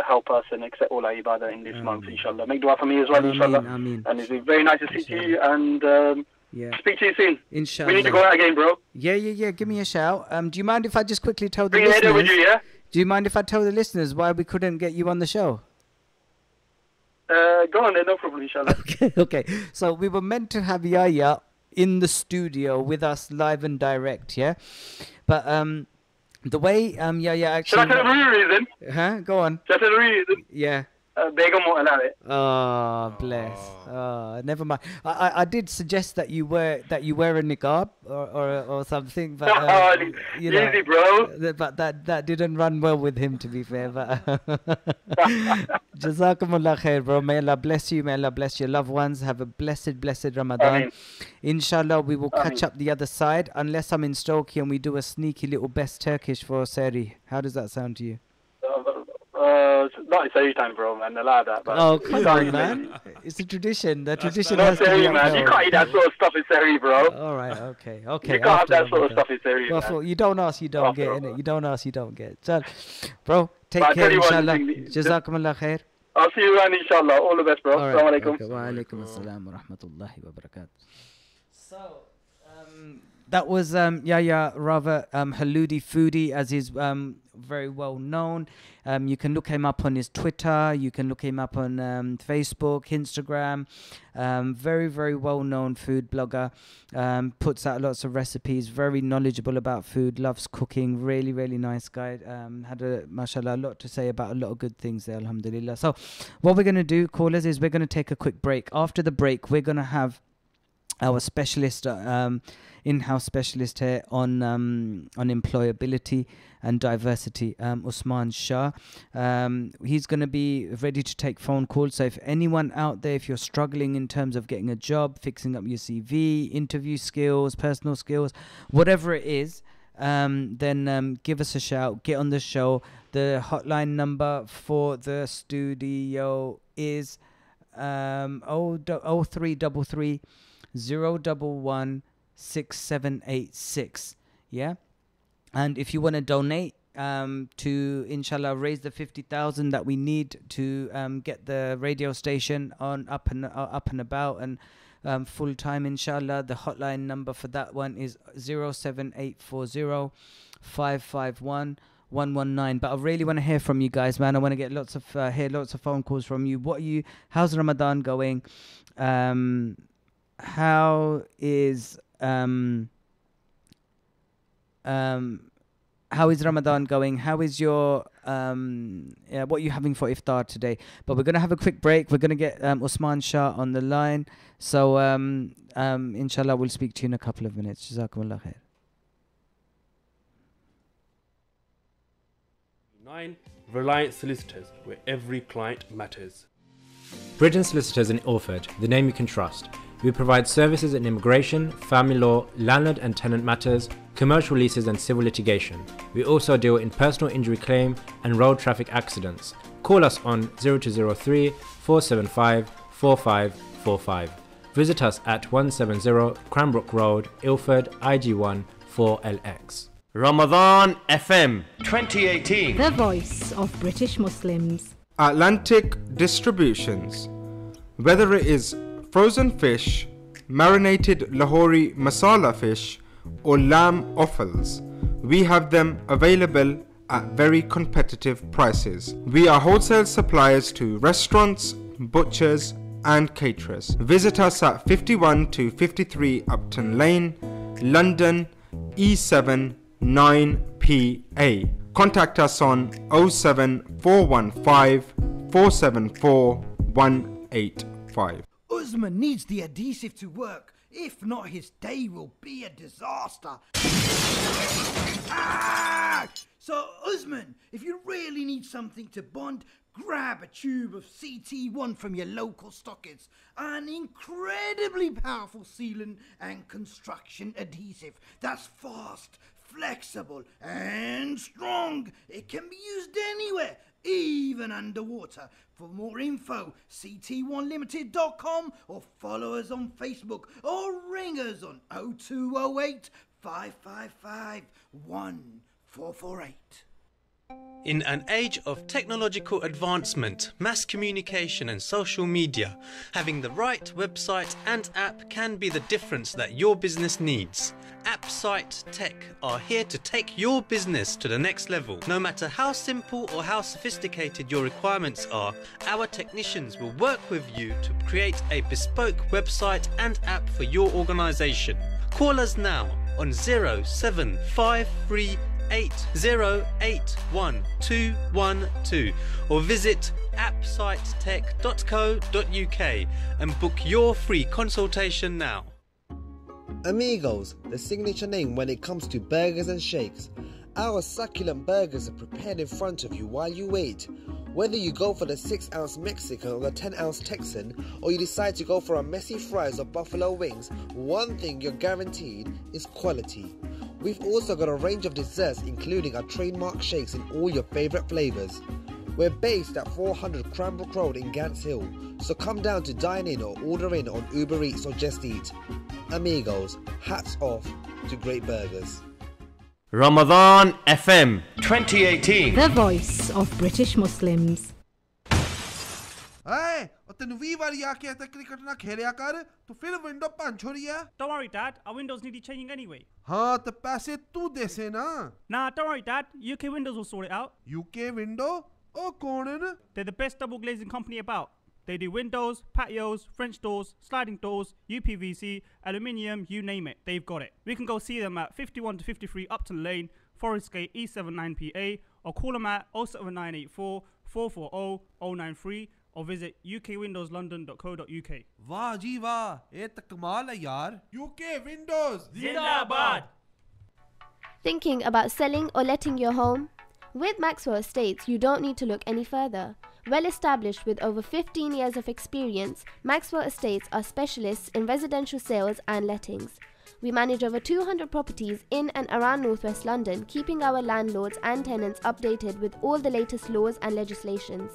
help us and accept all our ibadah in this month, inshallah. Make dua for me as well, inshallah. And it's been very nice to see you, and speak to you soon. Inshallah. We need to go out again, bro. Yeah. Give me a shout. Do you mind if I just quickly tell the listeners? Bring it with you, yeah? Do you mind if I tell the listeners why we couldn't get you on the show? Go on then, no problem, inshallah. Okay. So we were meant to have Yahya in the studio with us live and direct, yeah? But the way Yahya actually... Should I tell the reason? Huh? Go on. Should I tell the reason? Yeah. Begum won't allow it. Oh, bless. Oh, never mind. I did suggest that you wear a niqab or something, but easy, bro. But that didn't run well with him, to be fair. But Jazakumullah khair, bro. May Allah bless you. May Allah bless your loved ones. Have a blessed Ramadan. Ameen. Inshallah, we will catch up the other side, unless I'm in Stokey and we do a sneaky little best Turkish for Seri. How does that sound to you? Not Seri time, bro, man. Allow that. But oh, come on, man. It's a tradition. The tradition has to be Seri, man. You can't eat that sort of stuff in Seri, bro. All right, okay. You can't have that sort of stuff in Seri, man. You don't ask, you don't get, innit? You don't ask, you don't get. So, bro, take care, inshallah. Jazakumullah khair. I'll see you around, inshallah. All the best, bro. All right. Assalamu alaikum. Okay. Wa alaikum assalam wa rahmatullahi wa barakatuh. So, that was Yahya Rava Haludi Foodie, as is very well known. You can look him up on his Twitter. You can look him up on Facebook, Instagram. Very, very well known food blogger. Puts out lots of recipes. Very knowledgeable about food. Loves cooking. Really, really nice guy. Had mashallah, a lot to say about a lot of good things there. Alhamdulillah. So, what we're going to do, callers, is we're going to take a quick break. After the break, we're going to have our specialist, in-house specialist here on employability and diversity, Usman Shah. He's going to be ready to take phone calls. So if anyone out there, if you're struggling in terms of getting a job, fixing up your CV, interview skills, personal skills, whatever it is, then give us a shout, get on the show. The hotline number for the studio is 0333 011 6786. Yeah, and if you want to donate to inshallah raise the 50,000 that we need to get the radio station on up and about and full time, inshallah, the hotline number for that one is 07840 551 119. But I really want to hear from you guys, man. I want to get lots of phone calls from you. How's Ramadan going? How is Ramadan going? How is your what are you having for iftar today? But we're gonna have a quick break. We're gonna get Usman Shah on the line. So inshallah we'll speak to you in a couple of minutes. Jazakumullah khair. 9. Reliant Solicitors, where every client matters. Bridgen Solicitors in Ilford, the name you can trust. We provide services in immigration, family law, landlord and tenant matters, commercial leases and civil litigation. We also deal in personal injury claim and road traffic accidents. Call us on 0203 475 4545. Visit us at 170 Cranbrook Road, Ilford, IG1 4LX. Ramadan FM 2018. The voice of British Muslims. Atlantic Distributions. Whether it is frozen fish, marinated Lahori masala fish, or lamb offals, we have them available at very competitive prices. We are wholesale suppliers to restaurants, butchers and caterers. Visit us at 51 to 53 Upton Lane, London, E7 9PA. Contact us on 07415 474 185. Usman needs the adhesive to work. If not, his day will be a disaster. So, Usman, if you really need something to bond, grab a tube of CT1 from your local stockist. An incredibly powerful sealant and construction adhesive that's fast, flexible and strong. It can be used anywhere, even underwater. For more info, ct1limited.com or follow us on Facebook or ring us on 0208 555 1448. In an age of technological advancement, mass communication and social media, having the right website and app can be the difference that your business needs. AppSite Tech are here to take your business to the next level. No matter how simple or how sophisticated your requirements are, our technicians will work with you to create a bespoke website and app for your organization. Call us now on 0753 808112 or visit appsitetech.co.uk and book your free consultation now. Amigos, the signature name when it comes to burgers and shakes. Our succulent burgers are prepared in front of you while you wait. Whether you go for the 6-ounce Mexican or the 10-ounce Texan, or you decide to go for our messy fries or buffalo wings, one thing you're guaranteed is quality. We've also got a range of desserts including our trademark shakes in all your favourite flavours. We're based at 400 Cranbrook Road in Gants Hill, so come down to dine in or order in on Uber Eats or Just Eat. Amigos, hats off to great burgers. Ramadan FM 2018. The voice of British Muslims. Hey, ਤੈਨੂੰ 20 ਵਾਰੀ ਆ ਕੇ ਤੇ cricket ਨਾ ਖੇਲਿਆ ਕਰ ਤੂੰ ਫਿਰ window ਭੰਨ ਛੋੜੀ ਆ Don't worry, Dad. Our windows need changing anyway. ਹਾਂ ਤੇ ਪੈਸੇ ਤੂੰ ਦੇਸੇ ਨਾ Nah, don't worry, Dad. UK Windows will sort it out. UK window ਉਹ ਕੌਣ ਨੇ They're the best double glazing company about. They do windows, patios, French doors, sliding doors, UPVC, aluminium, you name it. They've got it. We can go see them at 51 to 53 Upton Lane, Forest Gate, E79PA, or call them at 07984 440 093 or visit ukwindowslondon.co.uk. ਵਾਹ ਜੀ ਵਾਹ ਇਹ ਤਾਂ ਕਮਾਲ ਹੈ ਯਾਰ UK Windows Zindabad! Thinking about selling or letting your home? With Maxwell Estates, you don't need to look any further. Well established with over 15 years of experience, Maxwell Estates are specialists in residential sales and lettings. We manage over 200 properties in and around northwest London, keeping our landlords and tenants updated with all the latest laws and legislations.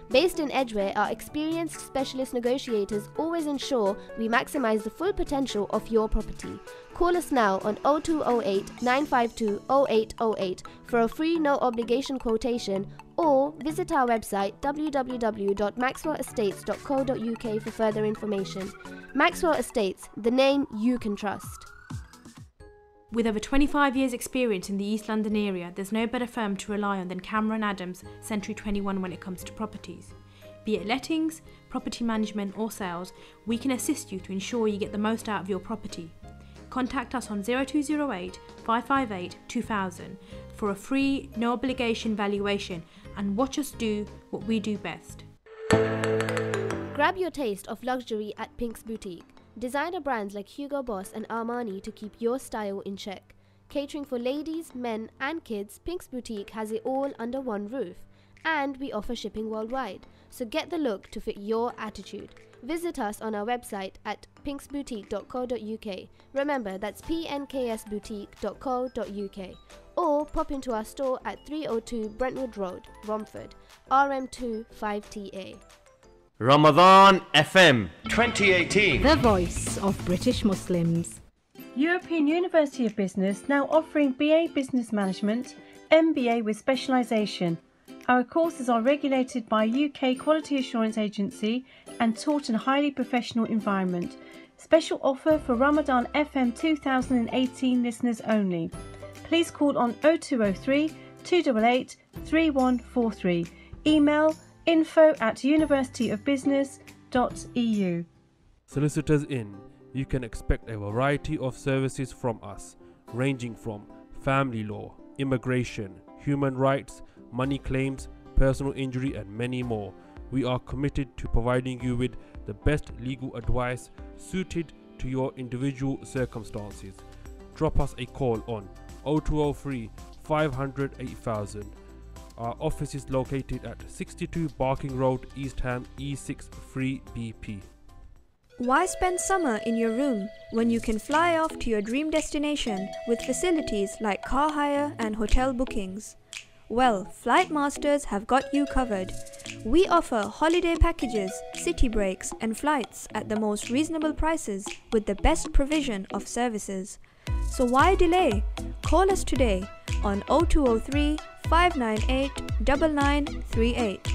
Based in Edgware, our experienced specialist negotiators always ensure we maximise the full potential of your property. Call us now on 0208 952 0808 for a free no obligation quotation, or visit our website www.maxwellestates.co.uk for further information. Maxwell Estates, the name you can trust. With over 25 years experience in the East London area, there's no better firm to rely on than Cameron Adams Century 21 when it comes to properties. Be it lettings, property management or sales, we can assist you to ensure you get the most out of your property. Contact us on 0208 558 2000 for a free, no obligation valuation and watch us do what we do best. Grab your taste of luxury at Pink's Boutique. Designer brands like Hugo Boss and Armani to keep your style in check. Catering for ladies, men and kids, Pink's Boutique has it all under one roof. And we offer shipping worldwide. So get the look to fit your attitude. Visit us on our website at pinksboutique.co.uk. Remember, that's pnksboutique.co.uk. Or pop into our store at 302 Brentwood Road, Romford, RM2 5TA. Ramadan FM 2018. The voice of British Muslims. European University of Business now offering BA Business Management, MBA with specialisation. Our courses are regulated by UK Quality Assurance Agency and taught in a highly professional environment. Special offer for Ramadan FM 2018 listeners only. Please call on 0203 288 3143. Email info@universityofbusiness.eu. Solicitors in. You can expect a variety of services from us, ranging from family law, immigration, human rights, money claims, personal injury and many more. We are committed to providing you with the best legal advice suited to your individual circumstances. Drop us a call on 0203 500 8000. Our office is located at 62 Barking Road, East Ham, E6 3BP. Why spend summer in your room when you can fly off to your dream destination with facilities like car hire and hotel bookings? Well, Flight Masters have got you covered. We offer holiday packages, city breaks and flights at the most reasonable prices with the best provision of services. So why delay? Call us today on 0203 598 9938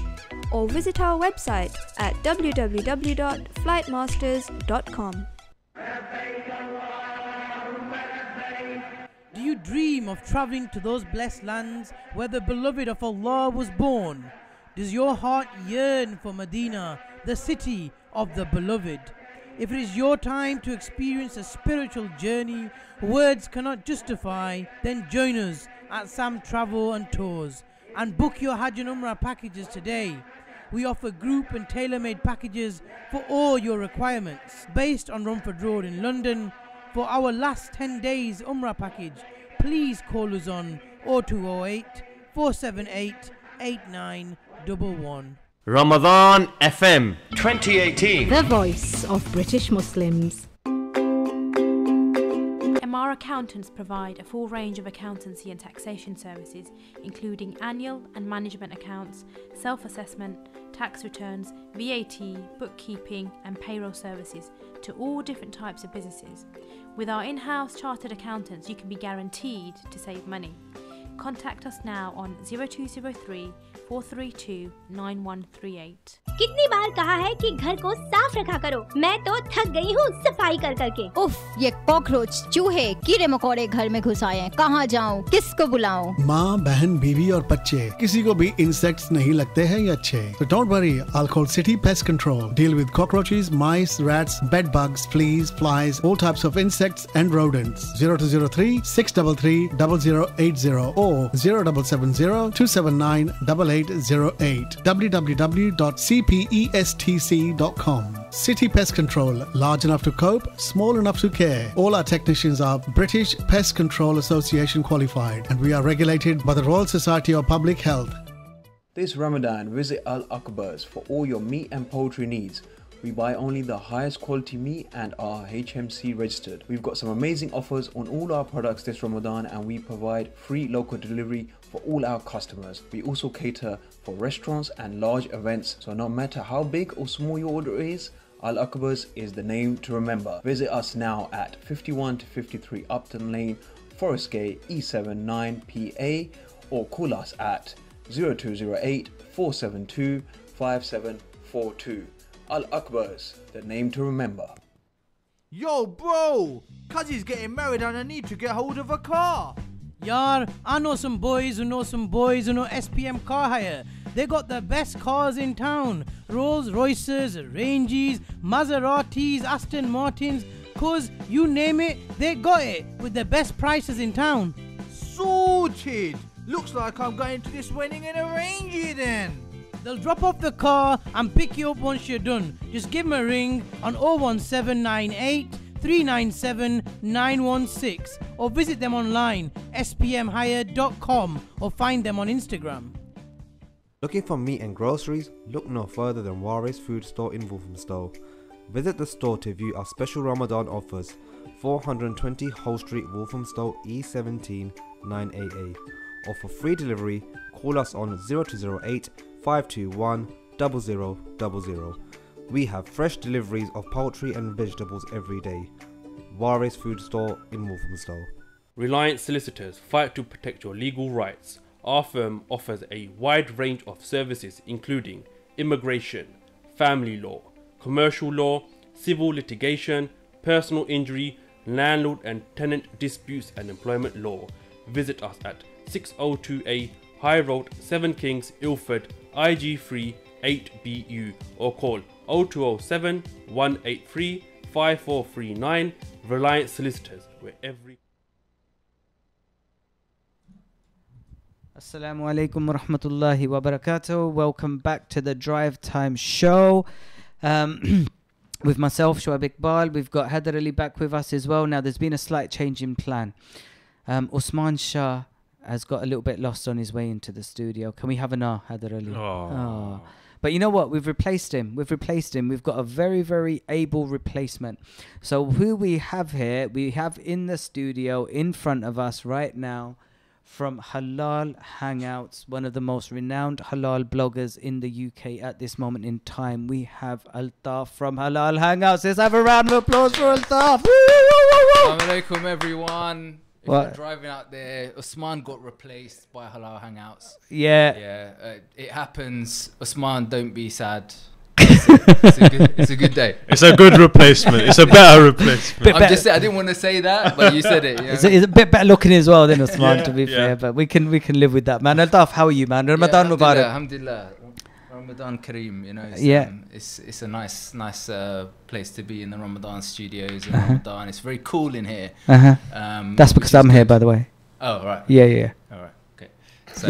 or visit our website at www.flightmasters.com. Do you dream of travelling to those blessed lands where the beloved of Allah was born? Does your heart yearn for Medina, the city of the beloved? If it is your time to experience a spiritual journey words cannot justify, then join us at Sam Travel and Tours and book your Hajj and Umrah packages today. We offer group and tailor-made packages for all your requirements. Based on Romford Road in London, for our last 10 days Umrah package, please call us on 0208 478 8911. Ramadan FM 2018. The voice of British Muslims. MR Accountants provide a full range of accountancy and taxation services, including annual and management accounts, self-assessment, tax returns, VAT, bookkeeping and payroll services to all different types of businesses. With our in-house chartered accountants, you can be guaranteed to save money. Contact us now on 0203 432-9138. कितनी बार कहा है कि घर को साफ रखा करो, मैं तो थक गई हूँ सफाई कर करके। उफ, ये कॉकरोच, चूहे, कीड़े मकोड़े घर में घुस आए हैं। कहाँ जाऊँ, किसको बुलाऊं? माँ, बहन, बीवी और बच्चे, किसी को भी इंसेक्ट्स नहीं लगते हैं ये अच्छे। So don't worry, I'll call City Pest Control. Deal with cockroaches, mice, rats, bed bugs, fleas, flies, all types of insects and rodents. 0203 633 0080 or 0770 279 8808. www.cpestc.com. City Pest Control, large enough to cope, small enough to care. All our technicians are British Pest Control Association qualified and we are regulated by the Royal Society of Public Health. This Ramadan, visit Al Akbar's for all your meat and poultry needs. We buy only the highest quality meat and are HMC registered. We've got some amazing offers on all our products this Ramadan and we provide free local delivery for all our customers. We also cater for restaurants and large events, so no matter how big or small your order is, Al Akbar's is the name to remember. Visit us now at 51 to 53 Upton Lane, Forest Gate, E7 9PA or call us at 0208 472 5742. Al Akbar's, the name to remember. Yo, bro! Cuzzy's getting married and I need to get hold of a car. Yar, I know some boys who know SPM car hire. They got the best cars in town. Rolls Royces, Ranges, Maseratis, Aston Martins. Cause you name it, they got it. With the best prices in town. Sorted! Looks like I'm going to this wedding in a Range then. They'll drop off the car and pick you up once you're done. Just give them a ring on 01798 397 916 or visit them online spmhire.com or find them on Instagram. Looking for meat and groceries? Look no further than Waris Food Store in Walthamstow. Visit the store to view our special Ramadan offers. 420 Hull Street, Walthamstow, E17 9AA. Or for free delivery, call us on 0208 521 0000. We have fresh deliveries of poultry and vegetables every day. Waris Food Store in Walthamstow. Reliance Solicitors fight to protect your legal rights. Our firm offers a wide range of services including immigration, family law, commercial law, civil litigation, personal injury, landlord and tenant disputes and employment law. Visit us at 602A High Road, 7 Kings, Ilford, IG3 8BU or call 0207 183 5439. Reliance Solicitors, where every... Assalamu alaikum wa rahmatullahi wa barakatuh. Welcome back to the Drive Time Show. With myself, Shoaib Iqbal. We've got Haider Ali back with us as well. Now, there's been a slight change in plan. Usman Shah has got a little bit lost on his way into the studio. Can we have an Haider Ali? Oh. But you know what? We've replaced him. We've got a very, very able replacement. So who we have here, we have in the studio in front of us right now from Halal Hangouts, one of the most renowned halal bloggers in the UK at this moment in time. We have Altaf from Halal Hangouts. Let's have a round of applause for Altaf. Assalamu alaikum, everyone. If What? you're driving out there, Usman got replaced by Halal Hangouts. Yeah. Yeah, it happens. Usman, don't be sad. It's a good day. It's a good replacement. It's a better replacement. I'm just saying, I didn't want to say that, but you said it. You know? It's a bit better looking as well than Usman, to be fair. But we can live with that, man. Altaf, how are you, man? Ramadan Mubarak. Alhamdulillah. Ramadan Kareem, you know, it's a nice place to be in the Ramadan studios in Ramadan. It's very cool in here. That's because I'm here, by the way. Oh, right. Yeah. All right, okay. So,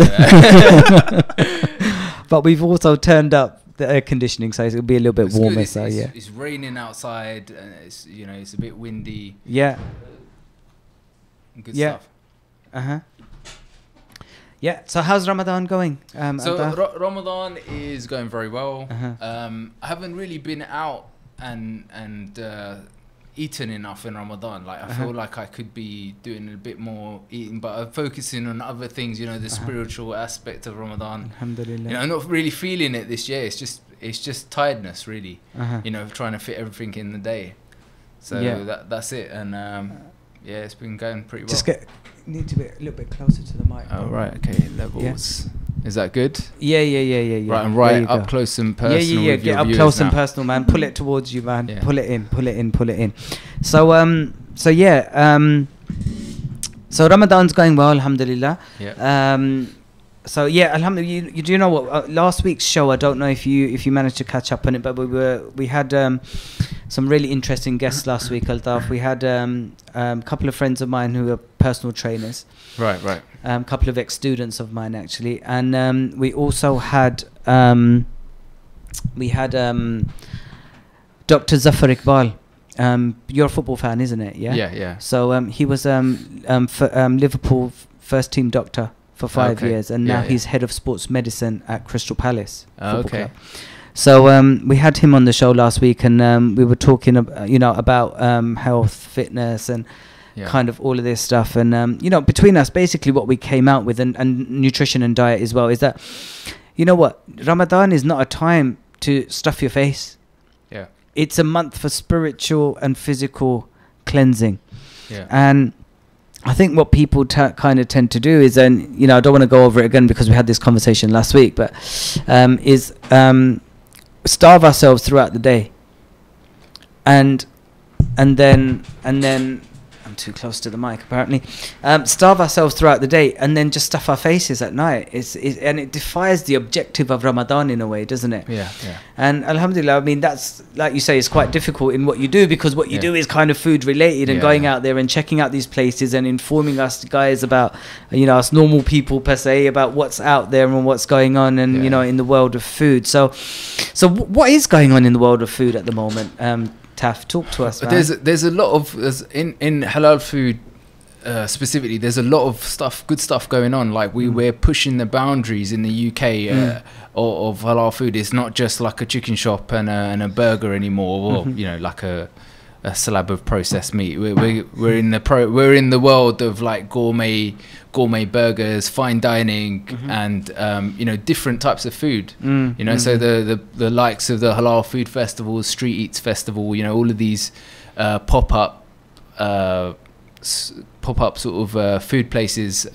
but we've also turned up the air conditioning, so it'll be a little bit warmer. It's raining outside, and it's a bit windy. Yeah. Good stuff. Yeah. So how's Ramadan going? Ramadan is going very well. I haven't really been out and eaten enough in Ramadan. Like I feel like I could be doing a bit more eating, but I'm focusing on other things. You know, the spiritual aspect of Ramadan. Alhamdulillah. You know, I'm not really feeling it this year. It's just tiredness, really. You know, trying to fit everything in the day. So that's it. And it's been going pretty well. Need to be a little bit closer to the mic. Oh, right, okay, levels. Is that good? Yeah. Right, and There right you up go. close and personal. Yeah. With Get your up viewers close now. and personal, man. Pull it towards you, man. Yeah. Pull it in. So so Ramadan's going well, alhamdulillah. Yeah. So yeah, alhamdulillah. You do you know what? Last week's show, I don't know if you managed to catch up on it, but we had some really interesting guests last week, Altaf. We had a couple of friends of mine who are personal trainers. Right. Couple of ex-students of mine actually, and we also had Dr. Zafar Iqbal. You're a football fan, isn't it? Yeah. So he was Liverpool first team doctor for 5 years, and now he's head of sports medicine at Crystal Palace Football Club. So we had him on the show last week, and we were talking about health, fitness, and kind of all of this stuff. And between us, basically what we came out with, and nutrition and diet as well, is that Ramadan is not a time to stuff your face. Yeah. It's a month for spiritual and physical cleansing. Yeah. And I think what people kind of tend to do is, and I don't want to go over it again because we had this conversation last week, but starve ourselves throughout the day, and then I'm too close to the mic apparently. Starve ourselves throughout the day and then just stuff our faces at night. And it defies the objective of Ramadan in a way, doesn't it? Yeah. And alhamdulillah, I mean, that's, like you say, it's quite difficult in what you do, because what you do is kind of food related, and going out there and checking out these places and informing us guys about, us normal people per se, about what's out there and what's going on, and in the world of food. So what is going on in the world of food at the moment? Taf, talk to us, man. There's a lot of in halal food specifically. There's a lot of good stuff going on. Like we're pushing the boundaries in the UK of halal food. It's not just like a chicken shop and a burger anymore, or like a slab of processed meat. We're in the world of like gourmet burgers, fine dining, and different types of food. So the likes of the halal food festivals, street eats festival, all of these pop-up sort of food places,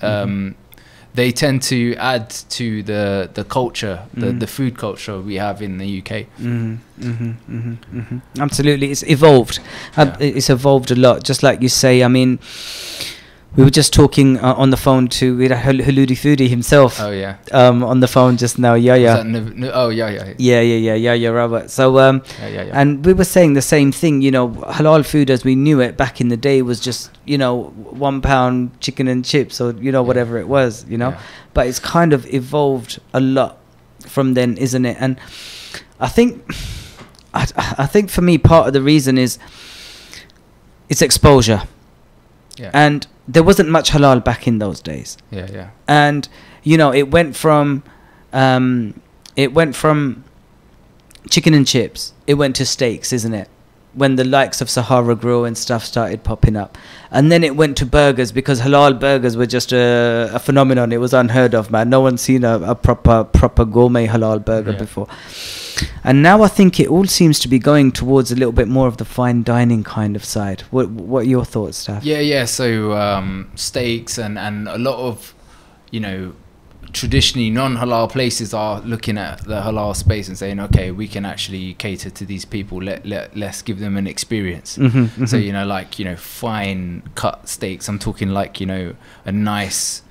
they tend to add to the culture, the food culture we have in the UK. Absolutely, it's evolved. It's evolved a lot, just like you say. I mean, we were just talking on the phone to Haludi Foodie himself. Oh yeah. On the phone just now, Yaya. Yeah, Robert. So and we were saying the same thing. Halal food as we knew it back in the day was just £1 chicken and chips, or whatever it was. But it's kind of evolved a lot from then, isn't it? And I think for me, part of the reason is it's exposure. Yeah. And there wasn't much halal back in those days. Yeah. And it went from chicken and chips, it went to steaks, isn't it? When the likes of Sahara Grill and stuff started popping up, and then it went to burgers, because halal burgers were just a phenomenon. It was unheard of, man. No one's seen a proper gourmet halal burger before. And now I think it all seems to be going towards a little bit more of the fine dining kind of side. What are your thoughts, Steph? Yeah. So steaks and a lot of, traditionally non-halal places are looking at the halal space and saying, okay, we can actually cater to these people. Let's give them an experience. So fine cut steaks. I'm talking like a nice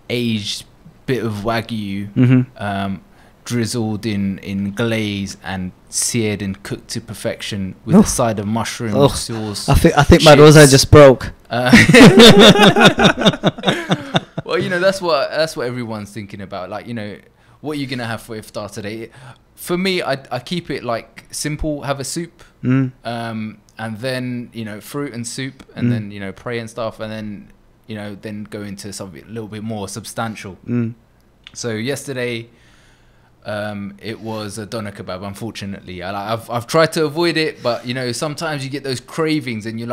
aged bit of wagyu. Drizzled in glaze and seared and cooked to perfection with a side of mushroom sauce. I think my rosa just broke. Well, that's what everyone's thinking about. Like, what are you gonna have for iftar today? For me, I keep it like simple. Have a soup, and then fruit and soup, and then pray and stuff, and then then go into something a little bit more substantial. So yesterday, it was a doner kebab. Unfortunately, I've tried to avoid it, but sometimes you get those cravings, and you're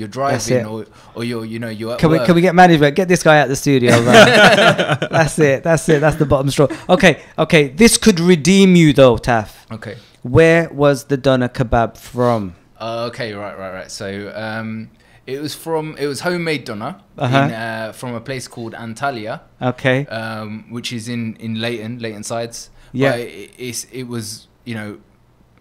driving or you're at work. Can we get management? Get this guy out the studio, man. That's it. That's the bottom straw. Okay. This could redeem you though, Taf. Okay. Where was the doner kebab from? Okay, right. So It was homemade doner from a place called Antalya. Okay. Which is in Leighton Sides. Yeah. But it was, you know,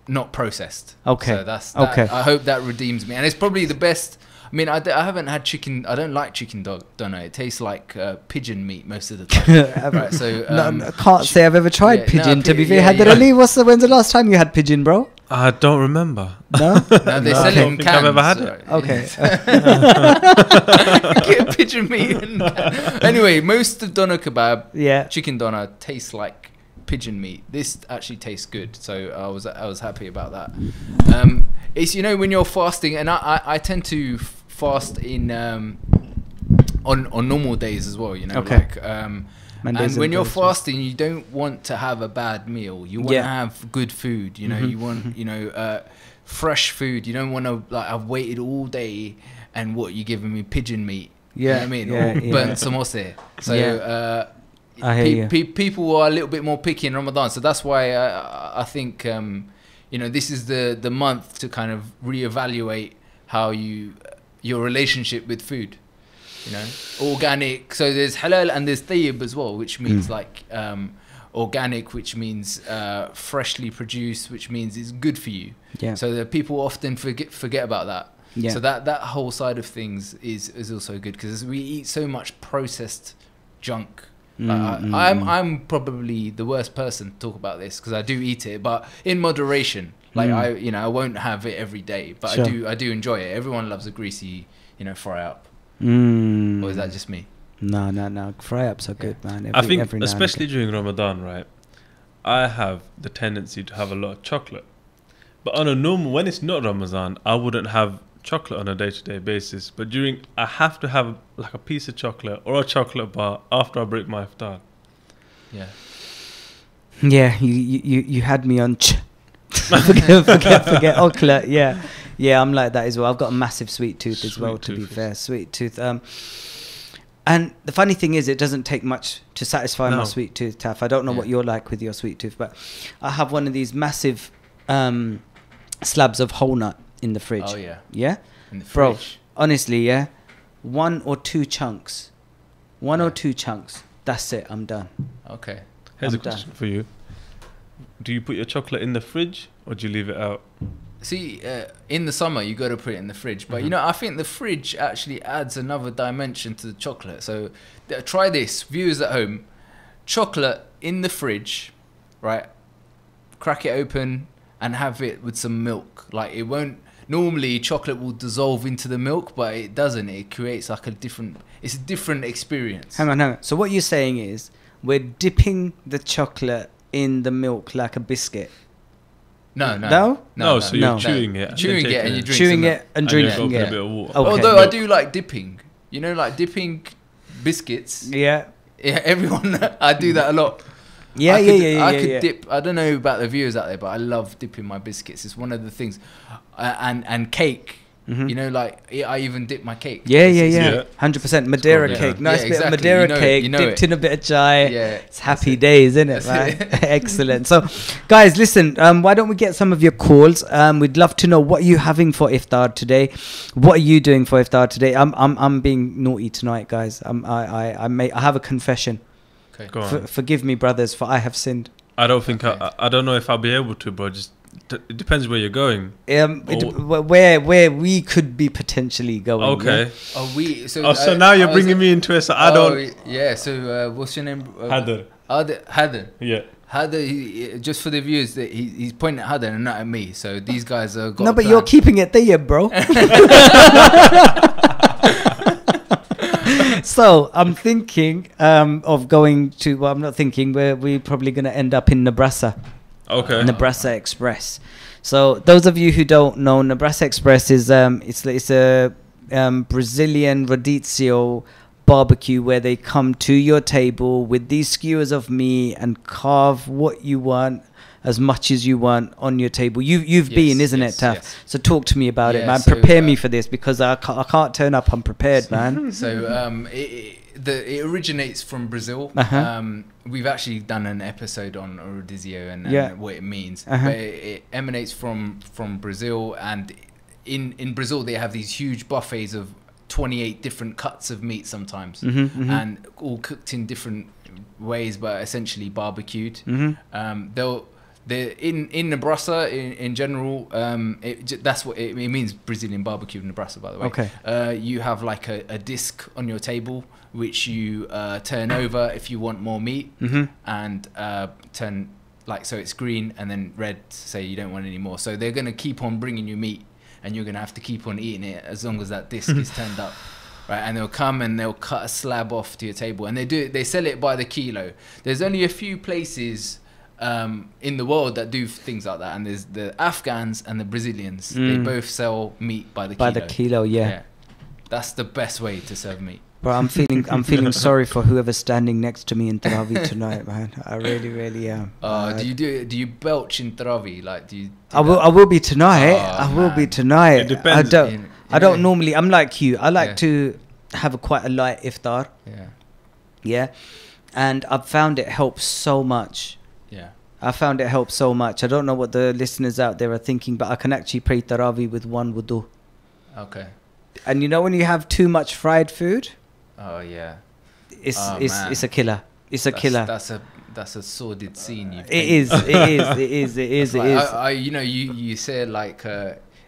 not processed. Okay. So that's okay. I hope that redeems me, and it's probably the best. I mean, I haven't had chicken. I don't like chicken doner. It tastes like pigeon meat most of the time. Right, so I can't say I've ever tried pigeon. To be fair, Ali, when's the last time you had pigeon, bro? I don't remember. No, no, they sell it in cans. I've ever had it. Okay. Get pigeon meat. Anyway, most of doner kebab, chicken doner, tastes like pigeon meat. This actually tastes good, so I was happy about that. It's, you know, when you're fasting, and I tend to fast in on normal days as well, you know. Okay. Like and when you're fasting, you don't want to have a bad meal. You want to have good food, you know. You want, you know, fresh food. You don't want to, like, I've waited all day and what, you giving me pigeon meat, you know what I mean, or burnt samosa. So I hear you. People are a little bit more picky in Ramadan, so that's why I think you know, this is the month to kind of reevaluate how your relationship with food. You know, organic. So there's halal and there's tayyib as well, which means like organic, which means freshly produced, which means it's good for you. Yeah. So that people often forget about that. Yeah. So that whole side of things is also good, because we eat so much processed junk. I'm probably the worst person to talk about this, because I do eat it, but in moderation. Like I won't have it every day, but I do enjoy it. Everyone loves a greasy, you know, fry up. Or is that just me? No. Fry ups are good, man. I think especially during Ramadan, right? I have the tendency to have a lot of chocolate, but on a normal, when it's not Ramadan, I wouldn't have chocolate on a day-to-day basis. But I have to have like a piece of chocolate or a chocolate bar after I break my iftar. Yeah, you had me on. forget chocolate. Yeah, I'm like that as well. I've got a massive sweet tooth as well, to be fair. Sweet tooth. And the funny thing is, it doesn't take much to satisfy my sweet tooth, Taff. I don't know what you're like with your sweet tooth, but I have one of these massive slabs of whole nut in the fridge. Oh, yeah. Yeah? In the Bro, fridge. honestly, yeah? One or two chunks. That's it. I'm done. Okay. Here's a question for you. Do you put your chocolate in the fridge or do you leave it out? See, in the summer, you got to put it in the fridge. But, you know, I think the fridge actually adds another dimension to the chocolate. So try this, viewers at home. Chocolate in the fridge, right? Crack it open and have it with some milk. Like, it won't... Normally, chocolate will dissolve into the milk, but it doesn't. It creates like it's a different experience. Hang on. So what you're saying is, we're dipping the chocolate in the milk like a biscuit. No. So you're chewing it. Chewing it and you drink chewing it and drinking it. A bit of water. Okay. Although I do like dipping. You know, like dipping biscuits. Yeah, everyone, I do that a lot. I could dip. I don't know about the viewers out there, but I love dipping my biscuits. It's one of the things. And cake. You know, like I even dip my cake. Yeah. 100% Madeira cake. Nice bit of Madeira cake, dipped in a bit of chai. It's happy days, isn't it, man? Excellent. So, guys, listen. Why don't we get some of your calls? We'd love to know what you're having for iftar today. What are you doing for iftar today? I'm being naughty tonight, guys. I have a confession. Okay. Go on. Forgive me, brothers, for I have sinned. I don't think I don't know if I'll be able to, bro. Just it depends where you're going. Where we could be potentially going. Okay. Yeah? So now you're bringing me into it. So I don't. Yeah. So what's your name? Hadar. Hadar. Yeah. Hadar. Just for the viewers, that he's pointing at Hadar and not at me. So these guys are. No, but you're keeping it there, bro. So I'm thinking of going to. Well, I'm not thinking. We're probably going to end up in Nebraska. Okay. Nebraska Express. So those of you who don't know, Nebraska Express is it's a Brazilian radicchio barbecue where they come to your table with these skewers of meat and carve what you want, as much as you want on your table. You've been, isn't it, Taff? Yes. So talk to me about it, man. Prepare me for this, because I can't turn up unprepared, man. So it originates from Brazil. We've actually done an episode on rodizio and what it means. But it emanates from Brazil, and in Brazil they have these huge buffets of 28 different cuts of meat sometimes, and all cooked in different ways, but essentially barbecued. They're in Nebraska in general. That's what it means, Brazilian barbecue in Nebraska, by the way. Okay. You have like a disc on your table which you turn over if you want more meat, and turn like so it's green and then red to say you don't want any more. So they're gonna keep on bringing you meat, and you're gonna have to keep on eating it as long as that disc is turned up. Right, and they'll come and they'll cut a slab off to your table, and they sell it by the kilo. There's only a few places in the world that do things like that, and there's the Afghans and the Brazilians. They both sell meat by the kilo. By the kilo, yeah. That's the best way to serve meat. Bro, I'm feeling sorry for whoever's standing next to me in Tarawih tonight, man. I really am. Do you belch in Tarawih? Like, do you? I will be tonight. I will be tonight. It depends. I don't normally. I'm like you. I like to have quite a light iftar. Yeah. And I've found it helps so much. Yeah. I found it helps so much. I don't know what the listeners out there are thinking, but I can actually pray Tarawih with one wudu. Okay. And you know when you have too much fried food? Oh yeah. It's a killer. It's a killer. That's a sordid scene. It is. You know, you say like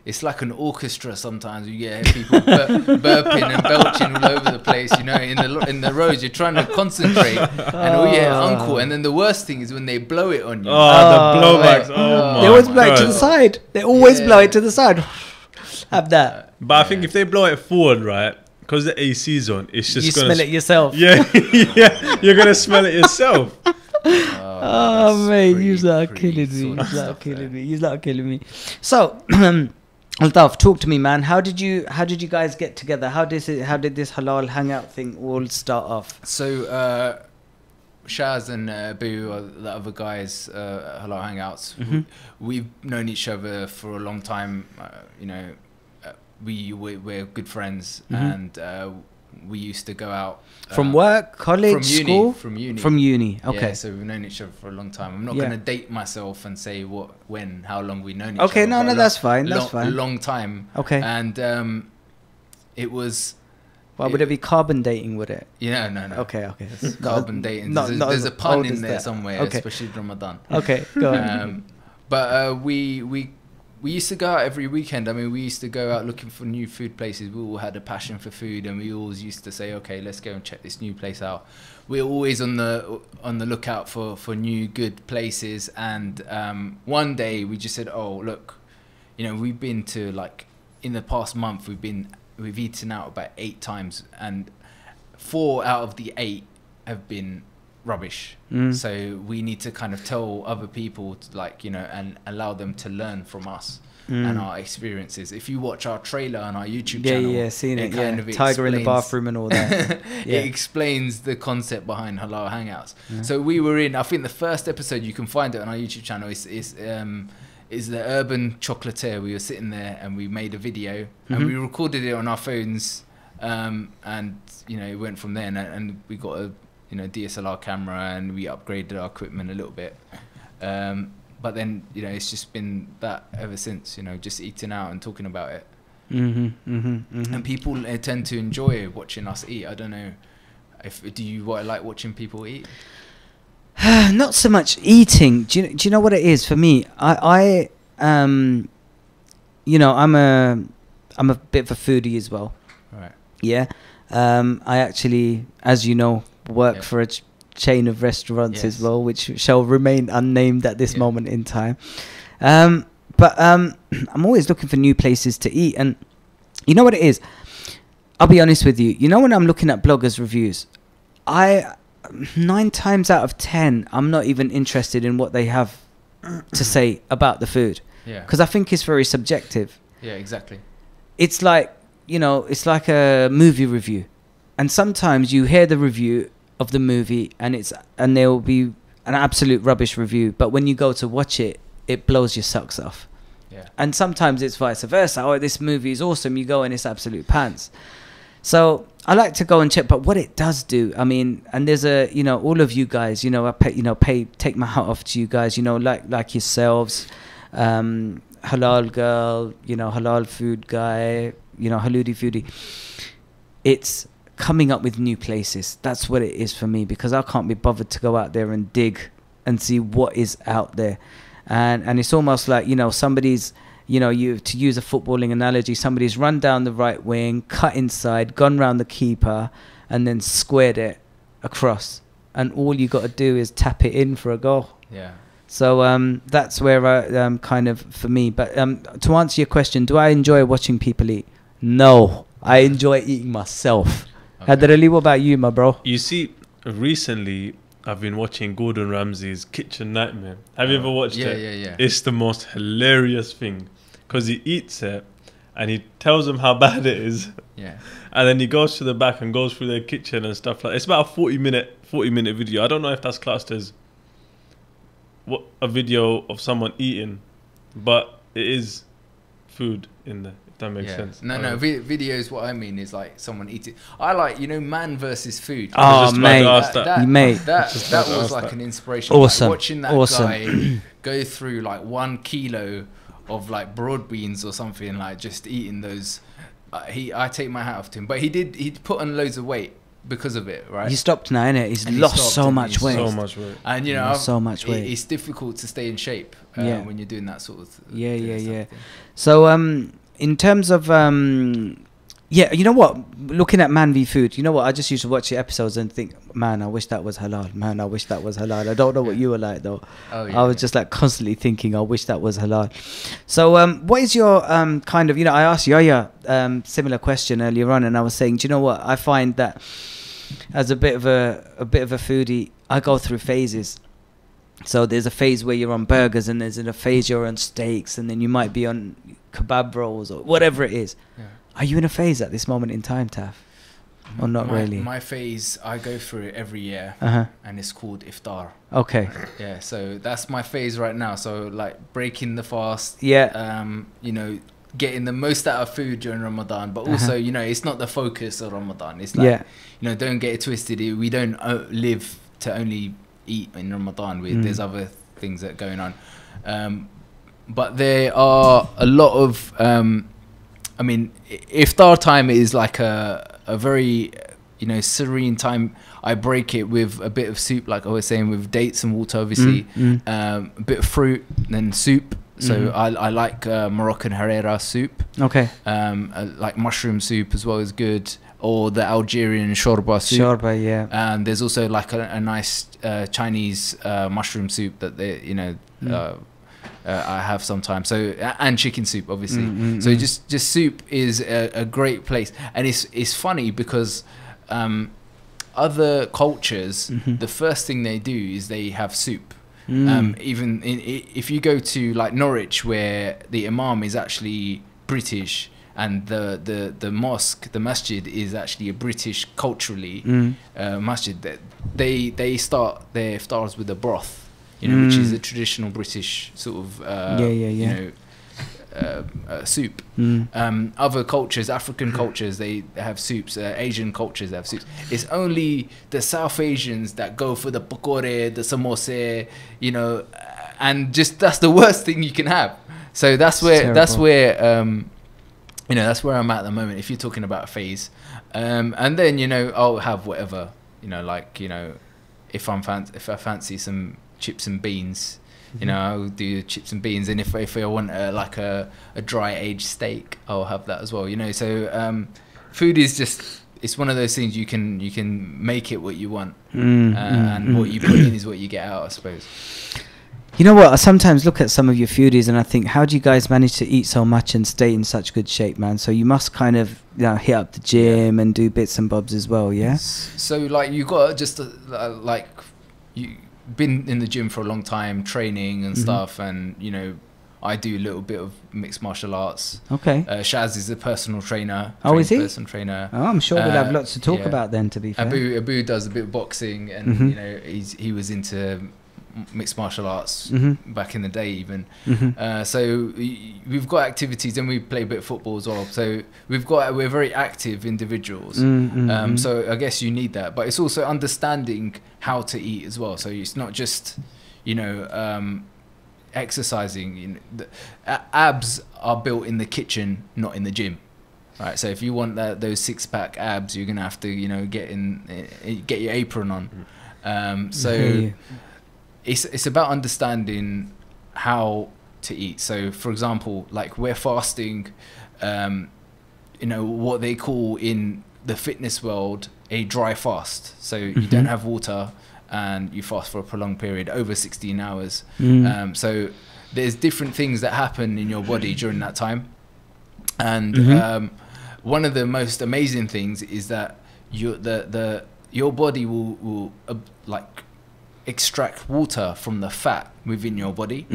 it's like an orchestra sometimes. You get people burping and belching all over the place. You know, in the roads, you're trying to concentrate, and all you hear uncle. And then the worst thing is when they blow it on you. The blowbacks. Oh my! They always blow it to the side. They always blow it to the side. Have that. But I think if they blow it forward, right? Because the AC's on, it's just you smell it yourself. Yeah, yeah, you're gonna smell it yourself. Oh man, you're not killing me. You're not killing me. So, Altaf, talk to me, man. How did you guys get together? How did this halal hangout thing all start off? So, Shaz and Boo are the other guys at Halal Hangouts. We've known each other for a long time. You know. We're good friends, and we used to go out from work, college, from uni, school, from uni. Okay, yeah, so we've known each other for a long time. I'm not going to date myself and say how long we known each other. Okay, no, that's fine. That's fine. A long time. Okay, and it was. Well, would it be carbon dating? Would it? Yeah, no. Okay. Carbon dating. There's a pun in there somewhere, especially Ramadan. Okay, go on. But we used to go out every weekend. I mean, we used to go out looking for new food places. We all had a passion for food, and we always used to say, okay, let's go and check this new place out. We're always on the lookout for new good places. And one day we just said, oh, look, you know, we've been to, like, in the past month, we've eaten out about 8 times, and 4 out of the 8 have been rubbish. So we need to kind of tell other people to, like, you know, and allow them to learn from us and our experiences. If you watch our trailer on our YouTube channel, seen it kind of Tiger in the bathroom and all that. It explains the concept behind Halal Hangouts. So we were in, I think the first episode, you can find it on our YouTube channel, is the Urban Chocolatier. We were sitting there and we made a video and we recorded it on our phones, and you know, it went from there, and we got a DSLR camera, and we upgraded our equipment a little bit. But then, you know, it's just been that ever since, you know, just eating out and talking about it. And people tend to enjoy watching us eat. I don't know, do you like watching people eat? Not so much eating. Do you know what it is for me? I you know, I'm a bit of a foodie as well. Right. Yeah. I actually, as you know, work for a chain of restaurants as well, which shall remain unnamed at this moment in time. But I'm always looking for new places to eat, and you know what it is? I'll be honest with you. You know, when I'm looking at bloggers' reviews, 9 times out of 10, I'm not even interested in what they have to say about the food. Yeah. Because I think it's very subjective. Yeah, exactly. It's like, you know, it's like a movie review. And sometimes you hear the review of the movie and there will be an absolute rubbish review. But when you go to watch it, it blows your socks off. Yeah. And sometimes it's vice versa. Oh, this movie is awesome. You go and it's absolute pants. So I like to go and check, but what it does do, I mean, and there's you know, all of you guys, you know, take my hat off to you guys, you know, like yourselves, halal girl, you know, halal food guy, you know, haludi foodie. It's coming up with new places. That's what it is for me, because I can't be bothered to go out there and dig and see what is out there. And it's almost like, you know, somebody's, you know, to use a footballing analogy, somebody's run down the right wing, cut inside, gone round the keeper, and then squared it across. And all you got to do is tap it in for a goal. Yeah. So that's where I kind of, for me. But to answer your question, do I enjoy watching people eat? No, I enjoy eating myself. Okay. Hadarali, what about you, my bro? You see, recently I've been watching Gordon Ramsay's Kitchen Nightmare. Have you ever watched it? Yeah. It's the most hilarious thing, because he eats it and he tells them how bad it is. Yeah. And then he goes to the back and goes through their kitchen and stuff like that. It's about a 40-minute video. I don't know if that's classed as a video of someone eating, but it is food in there, if that makes sense. No, videos, what I mean is like someone eating. I like, you know, man versus food. Oh, mate. That was like an inspiration. Awesome. Like watching that guy go through like 1 kilo of like broad beans or something, like just eating those. I take my hat off to him. But he'd put on loads of weight because of it, right? He stopped now, innit? He's lost so much weight. So much weight. And you know, so much weight. It's difficult to stay in shape when you're doing that sort of Yeah. So in terms of you know what? Looking at Man v Food, you know what? I just used to watch the episodes and think, man, I wish that was halal. Man, I wish that was halal. I don't know what you were like though. I was just like constantly thinking, I wish that was halal. So what is your kind of, you know, I asked Yaya similar question earlier on, and I was saying, do you know what? I find that as a bit of a foodie, I go through phases. So there's a phase where you're on burgers, and there's a phase you're on steaks, and then you might be on kebab rolls or whatever it is. Yeah. Are you in a phase at this moment in time, Taf? Or not really? My phase, I go through it every year, and it's called Iftar. Okay. Yeah, so that's my phase right now. So like breaking the fast. Yeah. You know, getting the most out of food during Ramadan, but also, you know, it's not the focus of Ramadan. It's like, you know, don't get it twisted. We don't live to only eat in Ramadan. There's other things that are going on. But there are a lot of, I mean, Iftar time is like a very, you know, serene time. I break it with a bit of soup, like I was saying, with dates and water, obviously, a bit of fruit, then soup. So I like Moroccan Herrera soup. Okay. Like mushroom soup as well is good, or the Algerian shorba soup. Shorba, yeah. And there's also like a nice Chinese mushroom soup that they, you know, I have sometimes. So and chicken soup, obviously. So just soup is a great place, and it's funny because other cultures, the first thing they do is they have soup. Even if you go to like Norwich, where the imam is actually British, and the mosque, the masjid, is actually a British culturally masjid, that they start their iftars with a broth, you know, which is a traditional British sort of you know, soup. Other cultures, African cultures, they have soups. Asian cultures, they have soups. It's only the South Asians that go for the pakore, the samosa, you know, and just that's the worst thing you can have. So that's where you know, that's where I'm at the moment. If you're talking about a phase, and then, you know, I'll have whatever, you know, like, you know, if I fancy some chips and beans, you know, I'll do chips and beans, and if I want like a dry aged steak, I'll have that as well. You know, so food is just, it's one of those things you can make it what you want, and what you put in is what you get out, I suppose. You know what? I sometimes look at some of your foodies and I think, how do you guys manage to eat so much and stay in such good shape, man? So you must kind of, you know, hit up the gym and do bits and bobs as well, yeah? So like you got just like you been in the gym for a long time, training and stuff, and you know, I do a little bit of mixed martial arts. Okay. Shaz is a personal trainer. Oh, is he? Personal trainer. Oh, I'm sure we'll have lots to talk about then, to be fair. Abu does a bit of boxing, and you know, he was into mixed martial arts back in the day even. So we've got activities, and we play a bit of football as well. So we're very active individuals. So I guess you need that, but it's also understanding how to eat as well. So it's not just, you know, exercising, abs are built in the kitchen, not in the gym. Right, so if you want those six-pack abs, you're gonna have to, get your apron on. So it's about understanding how to eat. So, for example, like we're fasting, what they call in the fitness world a dry fast. So you don't have water and you fast for a prolonged period over 16 hours. So there's different things that happen in your body during that time, and one of the most amazing things is that your body will like extract water from the fat within your body.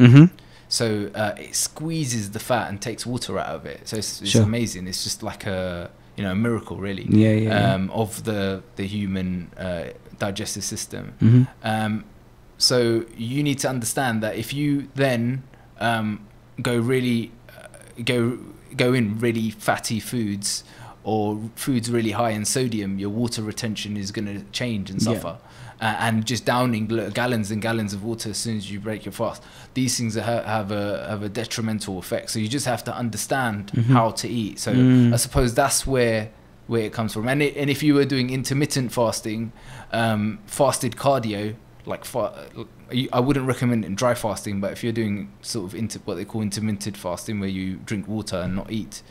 So it squeezes the fat and takes water out of it. So it's amazing. It's just like a miracle, really. Of the human digestive system. So you need to understand that if you then go in really fatty foods or foods really high in sodium, your water retention is going to change and suffer. And just downing gallons and gallons of water as soon as you break your fast, these things have a detrimental effect. So you just have to understand how to eat. So I suppose that's where it comes from. And if you were doing intermittent fasting, fasted cardio, I wouldn't recommend it in dry fasting, but if you're doing sort of what they call intermittent fasting, where you drink water and not eat,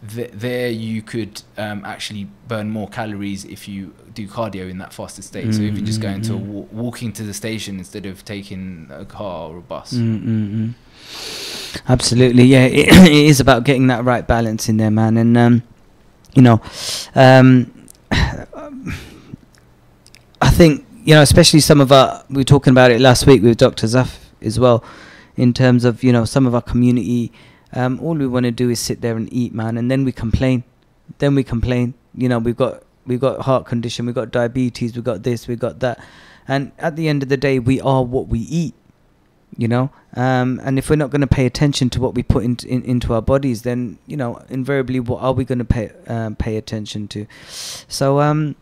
there you could actually burn more calories if you do cardio in that fasted state. So if you're just going to walking to the station instead of taking a car or a bus. Absolutely, yeah. It is about getting that right balance in there, man. And I think, especially some of we were talking about it last week with Dr. Zaf as well, in terms of, some of our community, all we want to do is sit there and eat, man, and then we complain. We've got heart condition, we've got diabetes, we've got this, we've got that. And at the end of the day, we are what we eat, and if we're not going to pay attention to what we put into our bodies, then, invariably, what are we going to pay attention to? So,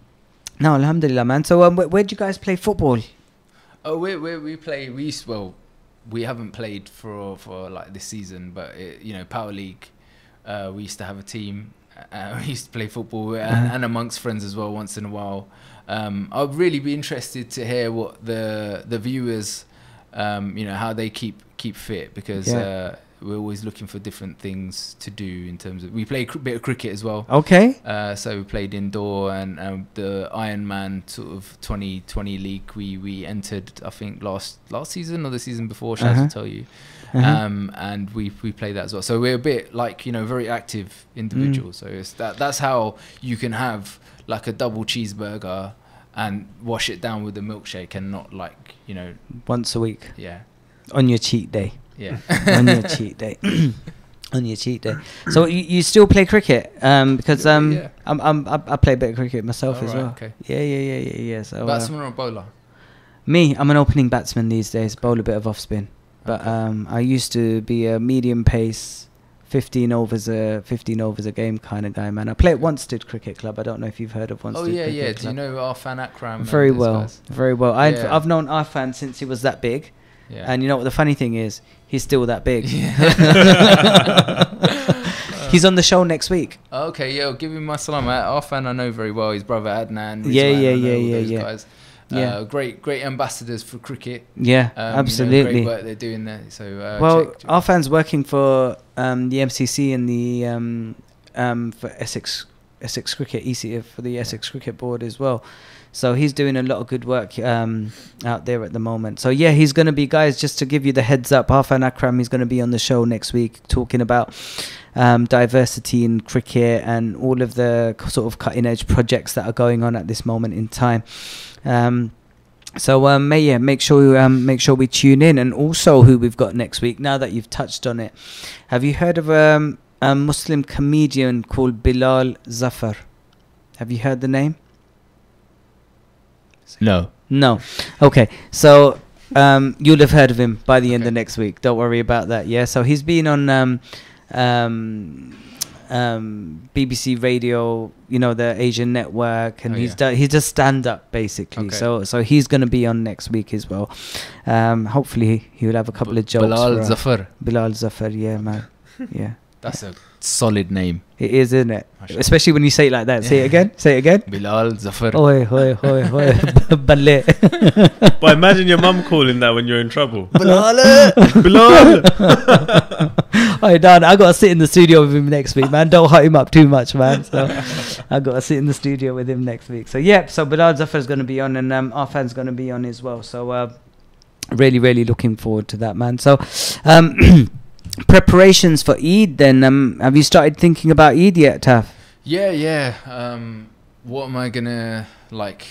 no, alhamdulillah, man. So, where do you guys play football? Oh, we haven't played for like this season, but Power League, we used to have a team. We used to play football and amongst friends as well once in a while. I'd really be interested to hear what the viewers, how they keep fit, because we're always looking for different things to do in terms of, we play a bit of cricket as well. Okay. So we played indoor, and the Ironman sort of 2020 league we entered, I think last season or the season before, Shaz will tell you. And we play that as well. So we're a bit like, very active individuals. So it's that's how you can have like a double cheeseburger and wash it down with a milkshake, and not like, once a week. Yeah. On your cheat day. Yeah. On your cheat day. On your cheat day. So you still play cricket? Because I play a bit of cricket myself as well. Okay. Yeah. So batsman or bowler? Me, I'm an opening batsman these days. Bowl a bit of off spin. But I used to be a medium pace, 15 overs a game kind of guy, man. I play at Wanstead Cricket Club. I don't know if you've heard of Wanstead. Cricket Club. Do you know Arfan Akram? Very well. I've known Arfan since he was that big. Yeah. And you know what the funny thing is? He's still that big. He's on the show next week. Okay, give him my salam. Arfan I know very well. His brother Adnan. Yeah. Guys. Great ambassadors for cricket. Yeah, absolutely. Great work they're doing there. So Arfan's working for the MCC and the for Essex Cricket, EC for the Essex Cricket Board as well. So he's doing a lot of good work out there at the moment. So yeah, he's going to be, guys, just to give you the heads up, Arfan Akram is going to be on the show next week talking about diversity in cricket and all of the sort of cutting edge projects that are going on at this moment in time. Make sure we tune in. And also who we've got next week, now that you've touched on it, have you heard of a Muslim comedian called Bilal Zafar? Have you heard the name? No. Okay, so you'll have heard of him by the end of next week. Don't worry about that. Yeah, so he's been on BBC Radio, the Asian network, and he does stand up basically. Okay. So he's going to be on next week as well. Hopefully he will have a couple of jokes. Bilal Zafar, yeah, man, yeah. That's a solid name. It is, isn't it? Especially when you say it like that. Say it again. Say it again. Bilal Zafar. Oi, oi, oi, oi. Balle. But imagine your mum calling that when you're in trouble. Bilal. Bilal. Alright, Dan, I got to sit in the studio with him next week, man. Don't hurt him up too much, man. So I got to sit in the studio with him next week. So yeah, so Bilal Zafar is going to be on, and Arfan's going to be on as well. So really, really looking forward to that, man. So preparations for Eid then. Have you started thinking about Eid yet, Taf? Yeah. What am I gonna like?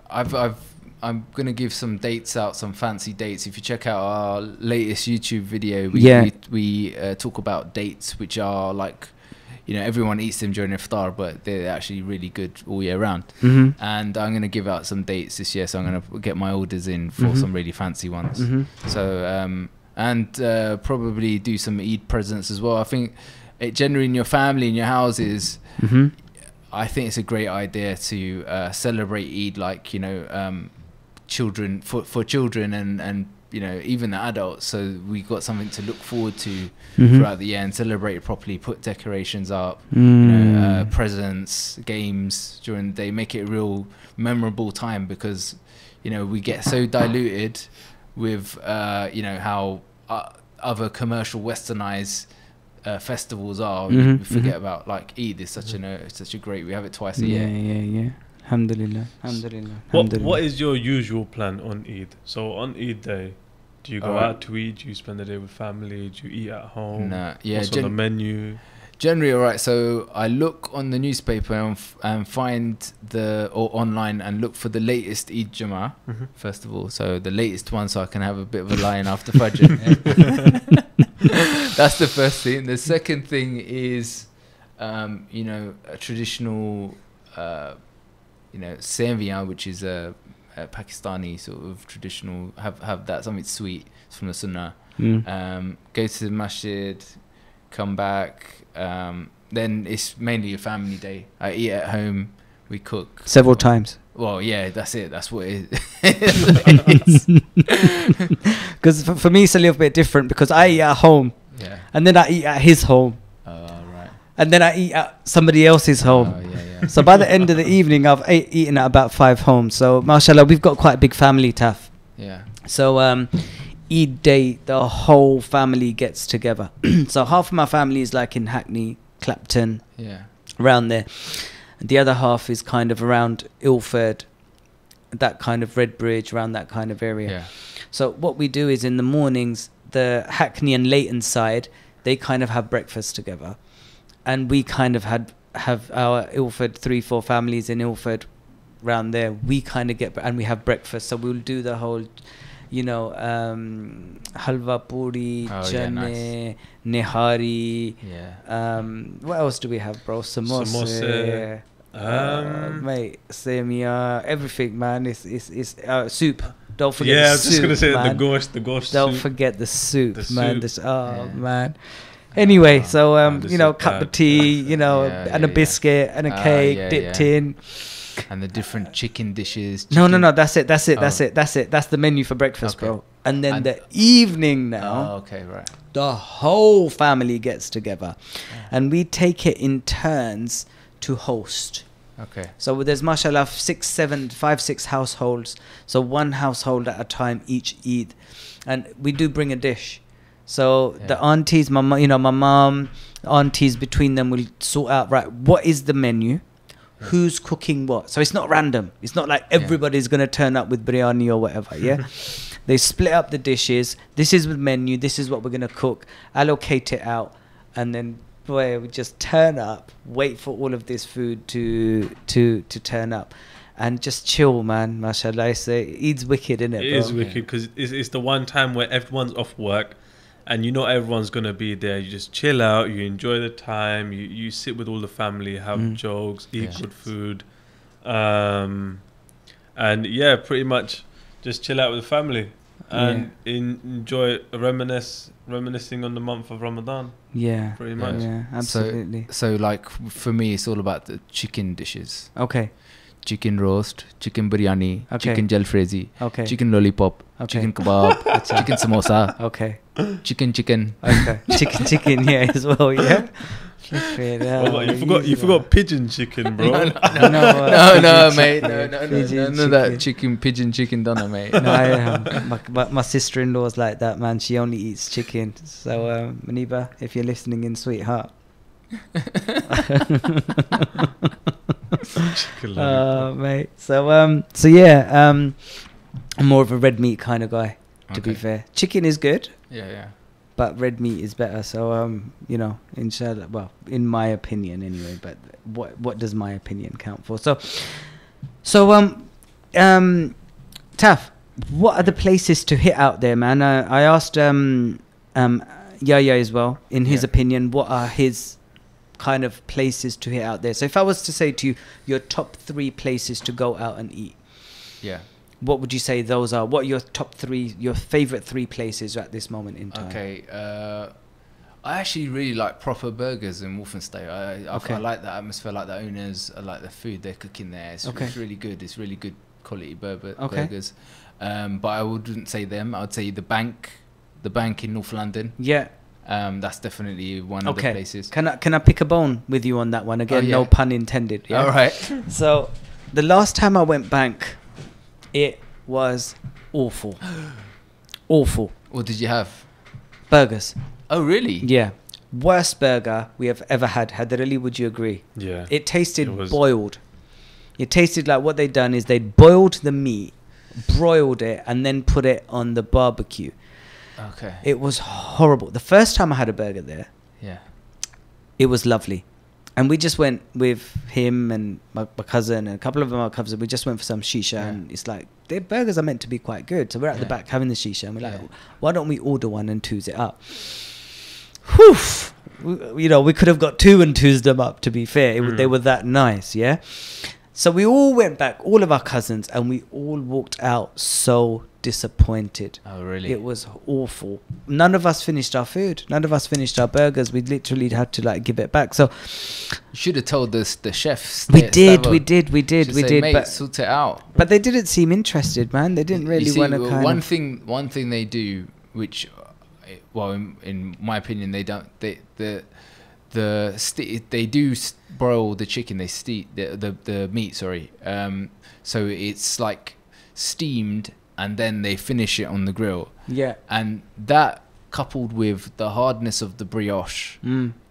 I'm gonna give some dates out, some fancy dates. If you check out our latest YouTube video, we talk about dates which are like, everyone eats them during Iftar, but they're actually really good all year round. Mm-hmm. And I'm gonna give out some dates this year, so I'm gonna get my orders in for some really fancy ones. So and probably do some Eid presents as well. I think generally in your family, in your houses, I think it's a great idea to celebrate Eid, like children for children and even the adults, so we got something to look forward to throughout the year and celebrate it properly. Put decorations up, presents, games during the day, make it a real memorable time, because we get so diluted with how other commercial westernized festivals are. We forget about like Eid is such a great, we have it twice a year. Yeah. Alhamdulillah. What is your usual plan on Eid? So on Eid day, do you go out to eat? Do you spend the day with family? Do you eat at home? Nah, yeah. What's on the menu? Generally, alright. So I look on the newspaper and find online and look for the latest Eid Jummah, first of all. So the latest one, so I can have a bit of a line after Fajr. That's the first thing. The second thing is, a traditional, Sevia, which is a Pakistani sort of traditional, have that, something sweet. It's from the Sunnah. Go to the masjid, come back. Then it's mainly a family day. I eat at home. We cook several times. Well, yeah, that's it. That's what it is. Because for me, it's a little bit different, because I eat at home, and then I eat at his home, right, and then I eat at somebody else's home. So by the end of the evening, I've eaten at about 5 homes. So mashallah, we've got quite a big family, Taf. Yeah. So Eid day, the whole family gets together. So half of my family is like in Hackney, Clapton, around there. And the other half is kind of around Ilford, that kind of Redbridge, around that kind of area. Yeah. So what we do is in the mornings, the Hackney and Leighton side, they kind of have breakfast together. And we kind of have our Ilford, 3-4 families in Ilford around there. We kind of get, and we have breakfast. So we'll do the whole, halwa puri, chane, nihari. What else do we have, bro? Samosa. Mate, semia, everything, man. It's soup. Don't forget the soup. I was just gonna say man. the gosh. Don't forget the soup, man. Man. Anyway, so cup of tea, and a biscuit and a cake dipped in. And the different chicken dishes. No, that's it. That's the menu for breakfast, bro. And then the evening now. Okay, right. The whole family gets together, and we take it in turns to host. Okay. So there's mashallah 5, 6 households. So one household at a time each Eid, and we do bring a dish. So the aunties, my mom, aunties, between them will sort out, right, what is the menu, who's cooking what. So it's not random. It's not like everybody's going to turn up with biryani or whatever, They split up the dishes. This is the menu. This is what we're going to cook. Allocate it out. And then, boy, we just turn up, wait for all of this food to turn up. And just chill, man. Mashallah. Eid's wicked, isn't it? It is wicked, because it's the one time where everyone's off work. And everyone's going to be there. You just chill out. You enjoy the time. You sit with all the family, have jokes, eat good food. And pretty much just chill out with the family. and enjoy reminiscing on the month of Ramadan. Yeah, pretty much. Yeah, absolutely. So like for me, it's all about the chicken dishes. Okay. Chicken roast, chicken biryani, Okay. chicken jalfrezi, Okay. chicken lollipop, Okay. chicken kebab, chicken samosa. Okay. Chicken. Okay. chicken, yeah, as well, yeah. You forgot pigeon chicken, bro. No, mate. No, that pigeon chicken doner, mate. No, my sister-in-law's like that, man. She only eats chicken. So, Maniba, if you're listening in, sweetheart. Mate. So yeah, I'm more of a red meat kind of guy, to be fair. Chicken is good. Yeah. But red meat is better. So you know, inshallah. Well, in my opinion, anyway. But what does my opinion count for? So Taf, what are the places to hit out there, man? I asked Yaya as well, in his opinion, what are his kind of places to hit out there? So if I was to say to you, your top 3 places to go out and eat, what would you say those are? What are your top 3, your favorite 3 places at this moment in time? Okay, I actually really like proper burgers in Walthamstow. I like the atmosphere, I like the owners, I like the food they're cooking there. It's really good. It's really good quality burgers. But I wouldn't say them. I would say the bank in North London. Yeah. That's definitely one of the places. Can I pick a bone with you on that one again? No pun intended. Yeah? All right. So the last time I went bank, it was awful. Awful. What did you have? Burgers. Oh, really? Yeah. Worst burger we have ever had. Hadarali, would you agree? Yeah. It tasted boiled. It tasted like what they'd done is they'd boiled the meat, broiled it, and then put it on the barbecue. Okay. It was horrible. The first time I had a burger there, it was lovely. And we just went with him and my cousin and a couple of our cousins. We just went for some shisha, and it's like, their burgers are meant to be quite good. So we're at the back having the shisha, and we're like, why don't we order one and twos it up? Whew! We could have got 2 and twos them up, to be fair. They were that nice, yeah? So we all went back, all of our cousins, and we all walked out so disappointed. Oh, really? It was awful. None of us finished our food. None of us finished our burgers. We literally had to give it back. So you should have told the chefs. We did. Mate, sort it out. But they didn't seem interested, man. They didn't really want to one thing they do, which, well, in my opinion, they don't. They do broil the chicken. They steam the meat. Sorry. So it's like steamed, and then they finish it on the grill. Yeah. And that, coupled with the hardness of the brioche,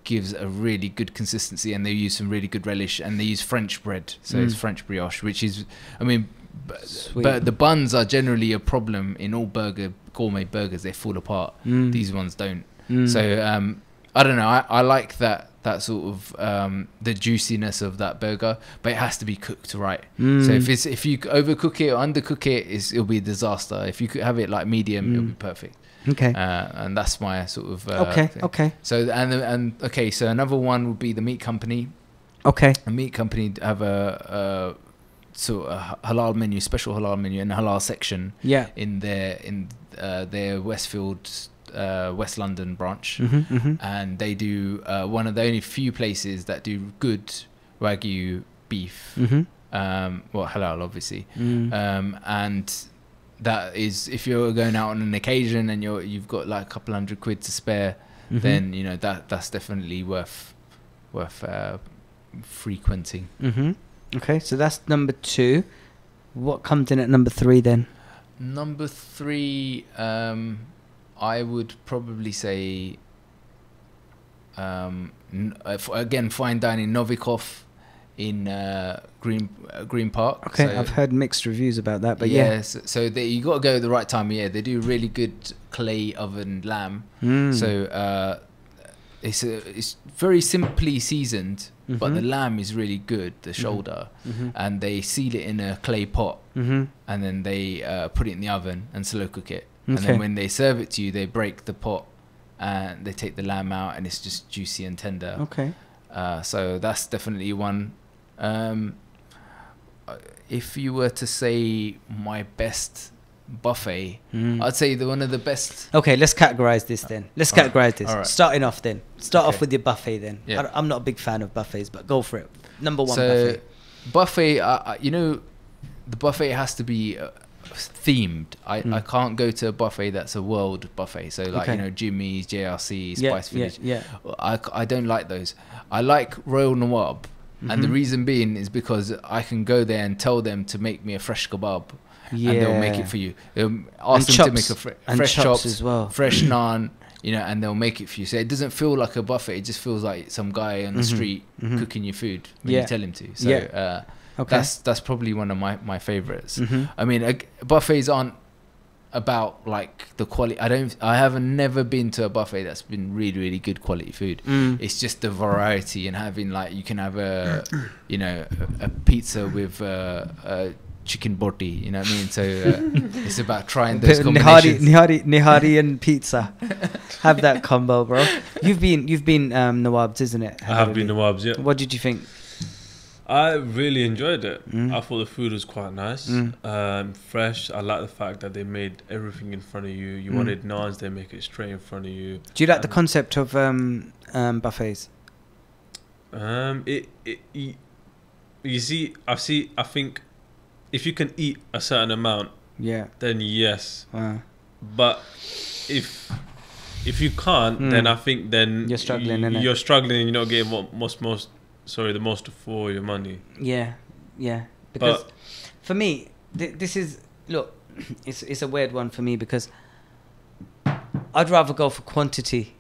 gives a really good consistency. And they use some really good relish, and they use French bread. So it's French brioche, which is, I mean, but the buns are generally a problem in all gourmet burgers. They fall apart. These ones don't. So I don't know. I like that sort of the juiciness of that burger, but it has to be cooked right. So if you overcook it or undercook it, it'll be a disaster. If you could have it like medium, it'll be perfect. Okay. And that's my sort of okay. So so another one would be the meat company. Okay. A meat company have a sort of halal menu, special halal menu, and a halal section. Yeah. In their Westfield. West London branch, and they do one of the only few places that do good Wagyu beef, halal obviously, and that is, if you're going out on an occasion and you've got like a couple £100 to spare, then that's definitely worth frequenting. Okay, so that's number 2. What comes in at number 3 then? Number 3, I would probably say, again, fine dining, Novikov in Green Park. Okay, so I've heard mixed reviews about that, but yeah. So you got to go at the right time of year. They do really good clay oven lamb. So it's very simply seasoned, but the lamb is really good, the shoulder, and they seal it in a clay pot, and then they put it in the oven and slow cook it. And then when they serve it to you, they break the pot and they take the lamb out, and it's just juicy and tender. Okay. So that's definitely one. If you were to say my best buffet, I'd say one of the best. Okay, let's categorize this then. Let's categorize this. Alright. Starting off then. Start Okay. off with your buffet then. Yeah. I'm not a big fan of buffets, but go for it. Number one So, buffet. you know, the buffet has to be themed. I can't go to a buffet that's a world buffet. So like, Okay. you know, Jimmy's, JRC, Yeah, Spice Village. yeah. I don't like those. I like Royal Nawab. And the Mhm. reason being is because I can go there and tell them to make me a fresh kebab. And they'll make it for you. Ask them to make a fresh chops as well. fresh naan, you know, and they'll make it for you. So it doesn't feel like a buffet. It just feels like some guy on the street cooking your food when you tell him to. So Okay. that's probably one of my favorites. Mhm. I mean, buffets aren't about like the quality. I haven't never been to a buffet that's been really, really good quality food. It's just the variety and having like, you can have a pizza with a chicken body, you know what I mean? So it's about trying those combinations. Nihari and pizza. Have that combo, bro. You've been Nawab's, isn't it? I have been Nawab's, yeah. What did you think? I really enjoyed it. I thought the food was quite nice, fresh. I like the fact that they made everything in front of you. You wanted naans, they make it straight in front of you. Do you like the concept of buffets? You see, I think if you can eat a certain amount, then yes. But if you can't, then I think then you're struggling. Innit? You're struggling, and you're not getting the most for your money. Yeah. Because for me, this is it's a weird one for me because I'd rather go for quantity.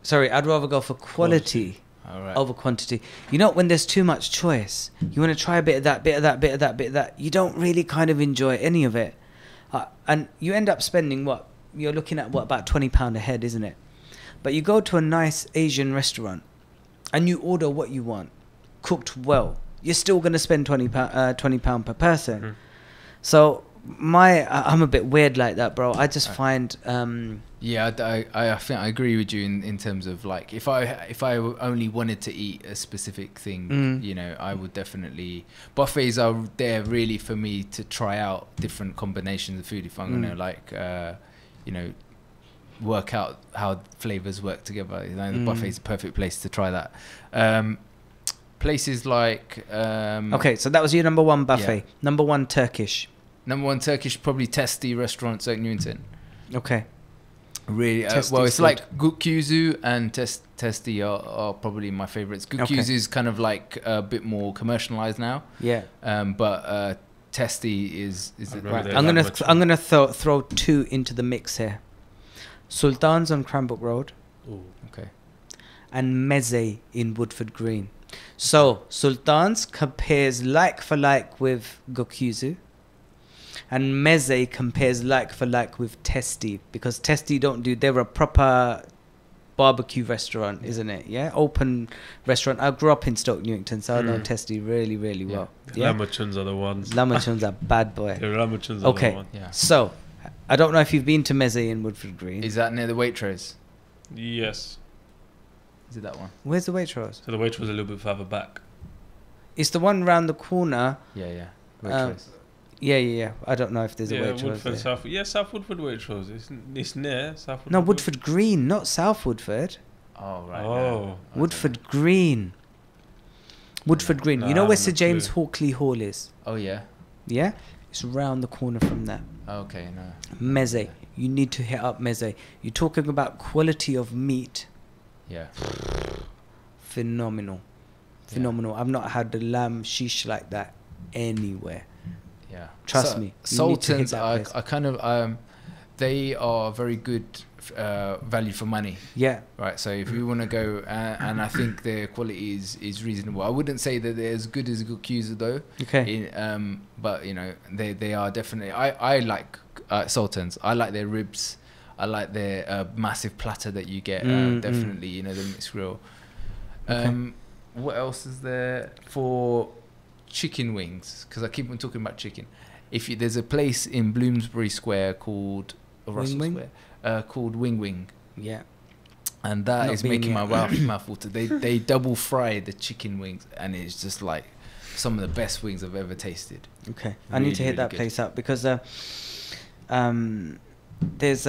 Sorry, I'd rather go for quality over quantity. You know, when there's too much choice, you want to try a bit of that, bit of that, bit of that, bit of that. You don't really kind of enjoy any of it, and you end up spending what you're looking at about £20 a head, isn't it? But you go to a nice Asian restaurant and you order what you want, cooked well, you're still going to spend £20 per person. So I'm a bit weird like that, bro. I just find I think I agree with you in terms of like, if I only wanted to eat a specific thing, you know, I would definitely, buffets are there really for me to try out different combinations of food if I'm gonna like you know, work out how flavors work together. You know, the buffet's a perfect place to try that. Places like okay, so that was your number one buffet. Number one Turkish, probably Testy restaurant, St. Newington. Okay. Really, well, it's like Gökyüzü and Testy are probably my favorites. Gökyüzü is kind of like a bit more commercialized now. Yeah. But Testy is right. I'm gonna throw two into the mix here. Sultan's on Cranbrook Road. Ooh, okay. And Meze in Woodford Green. So Sultan's compares like for like with Gökyüzü. And Meze compares like for like with Testy, because Testy they're a proper barbecue restaurant, isn't it? Yeah, open restaurant. I grew up in Stoke Newington, so I know Testy really, really well. Yeah? Lamachuns are the ones. Lamachuns are bad boy. The Lamachuns are the ones. Yeah. So, I don't know if you've been to Meze in Woodford Green. Is that near the Waitrose? Yes. Is it that one? Where's the Waitrose? So the Waitrose is a little bit further back. It's the one round the corner. Yeah. Waitrose. Yeah. I don't know if there's a Waitrose Woodford, there. South Woodford Waitrose. It's near South Woodford. No, Woodford Green, not South Woodford. Oh, right. Oh. Woodford Green. Woodford Green. You know where Sir James Hawkley Hall is? Oh, yeah. Yeah? It's round the corner from there. Okay, no. Meze. You need to hit up Meze. You're talking about quality of meat. Yeah. Phenomenal. I've not had the lamb shish like that anywhere. Yeah. Trust me. Sultans, I kind of, they are very good value for money. Yeah. Right. So if you want to go, and I think their quality is reasonable. I wouldn't say that they're as good as Gökyüzü though. Okay. But you know, they are definitely. I like Sultans. I like their ribs. I like their massive platter that you get. Definitely, you know, the mixed grill. What else is there for chicken wings? Because I keep on talking about chicken. There's a place in Bloomsbury Square called Russell Square called Wing Wing. Yeah. And that is making my mouth water. They double fry the chicken wings, and it's just like some of the best wings I've ever tasted. Okay, I need to hit that place up because There's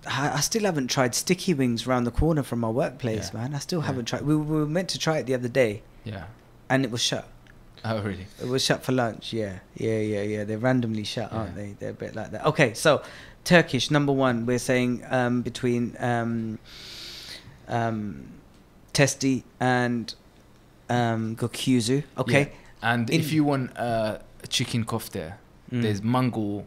I still haven't tried sticky wings round the corner from my workplace, man. I still haven't tried. We were meant to try it the other day. Yeah. And it was shut. Oh, really? It was shut for lunch. Yeah. They're randomly shut, aren't they? They're a bit like that. Okay, so Turkish number one. We're saying between testi and gökyüzü. Okay. Yeah. And if you want chicken kofte, there's Mongol